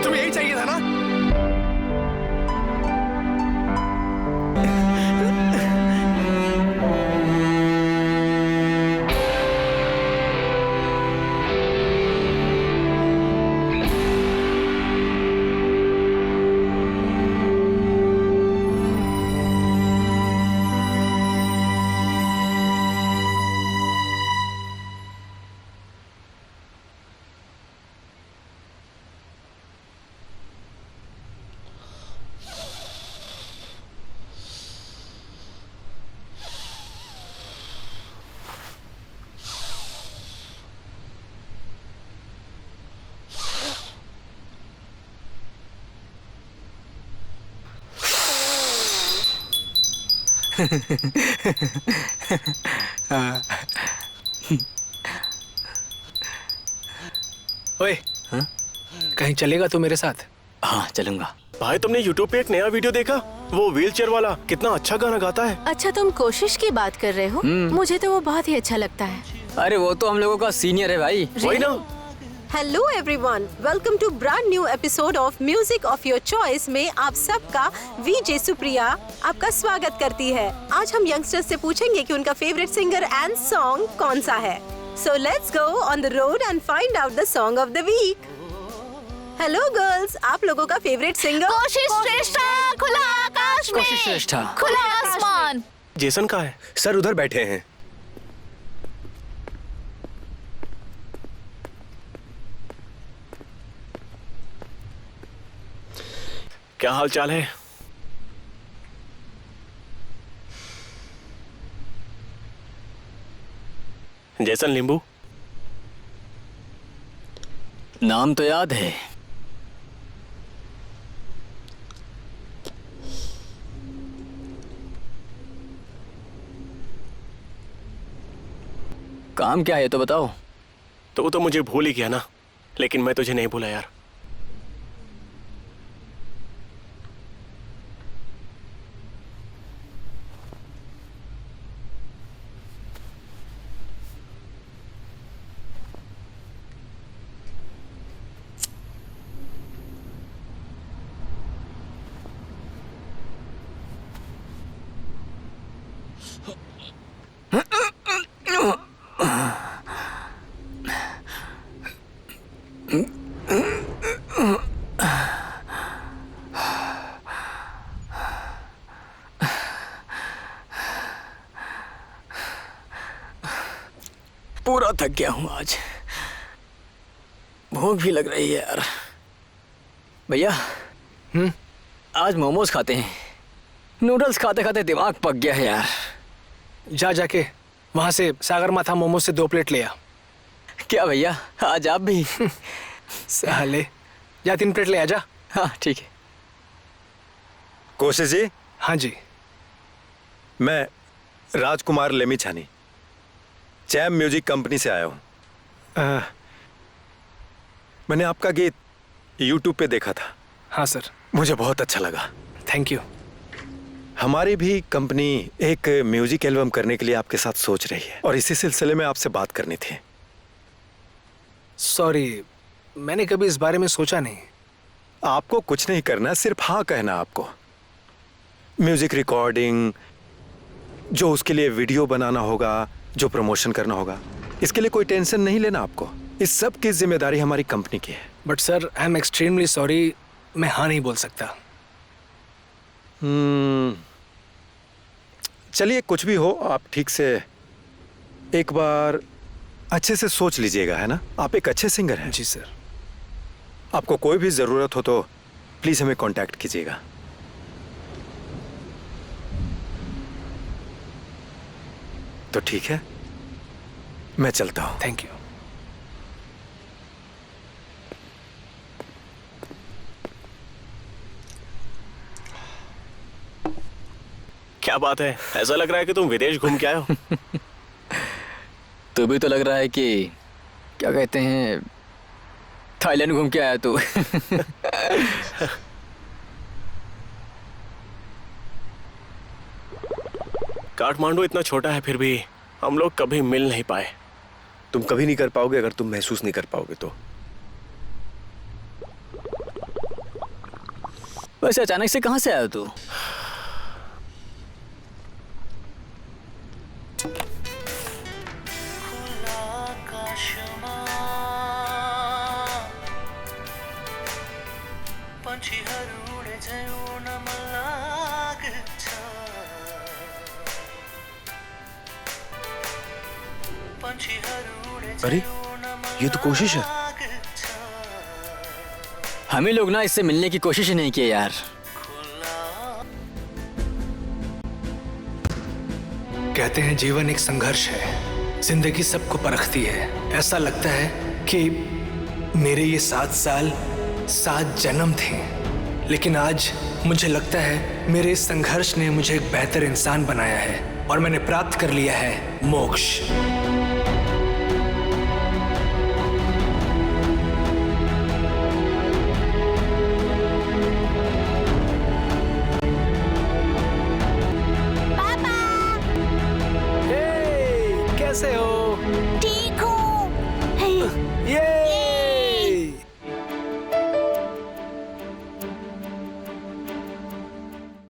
[SPEAKER 2] तुम्हें यही चाहिए था ना? ओए,
[SPEAKER 3] हाँ?
[SPEAKER 2] कहीं चलेगा तू मेरे साथ?
[SPEAKER 3] हाँ चलूंगा।
[SPEAKER 8] भाई तुमने यूट्यूब पे एक नया वीडियो देखा? वो व्हीलचेयर वाला कितना अच्छा गाना गाता है।
[SPEAKER 7] अच्छा, तुम कोशिश की बात कर रहे हो? मुझे तो वो बहुत ही अच्छा लगता है।
[SPEAKER 3] अरे वो तो हम लोगों का सीनियर है भाई।
[SPEAKER 8] वही ना।
[SPEAKER 9] Hello everyone, welcome to brand new episode of music of your choice में आप सबका वीजे सुप्रिया आपका स्वागत करती है। आज हम यंगस्टर्स से पूछेंगे कि उनका फेवरेट सिंगर एंड सॉन्ग कौन सा है। So let's go on the road and find out the song of the week. Hello girls, आप लोगों का फेवरेट सिंगर?
[SPEAKER 1] कोशिश श्रेष्ठा, खुला आकाश में,
[SPEAKER 3] कोशिश श्रेष्ठा,
[SPEAKER 1] खुला आसमान।
[SPEAKER 8] जेसन कहाँ है?
[SPEAKER 10] सर उधर बैठे हैं।
[SPEAKER 8] क्या हाल चाल है? जेसन लिंबू?
[SPEAKER 3] नाम तो याद है। काम क्या है तो बताओ।
[SPEAKER 8] तो वो तो मुझे भूल ही गया ना, लेकिन मैं तुझे नहीं भूला यार।
[SPEAKER 3] पूरा थक गया हूँ आज। भूख भी लग रही है यार। भैया आज मोमोज खाते हैं। नूडल्स खाते खाते दिमाग पक गया है यार।
[SPEAKER 2] जाके वहां से सागर माथा मोमो से 2 प्लेट ले आ।
[SPEAKER 3] क्या भैया आज आप भी?
[SPEAKER 2] साले जा 3 प्लेट ले आ जा।
[SPEAKER 3] हाँ ठीक है।
[SPEAKER 6] कोशिश जी।
[SPEAKER 2] हाँ जी।
[SPEAKER 6] मैं राजकुमार लेमीछानी चैम म्यूजिक कंपनी से आया हूँ। मैंने आपका गीत YouTube पे देखा था।
[SPEAKER 2] हाँ सर।
[SPEAKER 6] मुझे बहुत अच्छा लगा।
[SPEAKER 2] Thank you.
[SPEAKER 6] हमारी भी कंपनी एक म्यूजिक एल्बम करने के लिए आपके साथ सोच रही है और इसी सिलसिले में आपसे बात करनी थी।
[SPEAKER 2] सॉरी, मैंने कभी इस बारे में सोचा नहीं।
[SPEAKER 6] आपको कुछ नहीं करना, सिर्फ हाँ कहना आपको। म्यूजिक रिकॉर्डिंग, जो उसके लिए वीडियो बनाना होगा, जो प्रमोशन करना होगा, इसके लिए कोई टेंशन नहीं लेना आपको। इस सब की जिम्मेदारी हमारी कंपनी की है।
[SPEAKER 2] But sir I am extremely sorry, मैं हाँ नहीं बोल सकता।
[SPEAKER 6] चलिए कुछ भी हो, आप ठीक से एक बार अच्छे से सोच लीजिएगा, है ना? आप एक अच्छे सिंगर हैं।
[SPEAKER 2] जी सर।
[SPEAKER 6] आपको कोई भी जरूरत हो तो प्लीज हमें कांटेक्ट कीजिएगा। तो ठीक है, मैं चलता हूं।
[SPEAKER 2] Thank you.
[SPEAKER 8] क्या बात है, ऐसा लग रहा है कि तुम विदेश घूम के आए हो।
[SPEAKER 3] तो भी तो लग रहा है कि क्या कहते हैं, थाईलैंड घूम के आया तू।
[SPEAKER 8] काठमांडू इतना छोटा है, फिर भी हम लोग कभी मिल नहीं पाए।
[SPEAKER 10] तुम कभी नहीं कर पाओगे अगर तुम महसूस नहीं कर पाओगे तो।
[SPEAKER 3] वैसे अचानक से कहां से आया तू?
[SPEAKER 10] अरे ये तो कोशिश है।
[SPEAKER 3] हम ही लोग ना इससे मिलने की कोशिश ही नहीं की यार।
[SPEAKER 2] कहते हैं जीवन एक संघर्ष है, जिंदगी सबको परखती है। ऐसा लगता है कि मेरे ये 7 साल 7 जन्म थे, लेकिन आज मुझे लगता है मेरे इस संघर्ष ने मुझे एक बेहतर इंसान बनाया है और मैंने प्राप्त कर लिया है मोक्ष। कैसे हो?
[SPEAKER 1] ठीक हूँ।
[SPEAKER 2] ये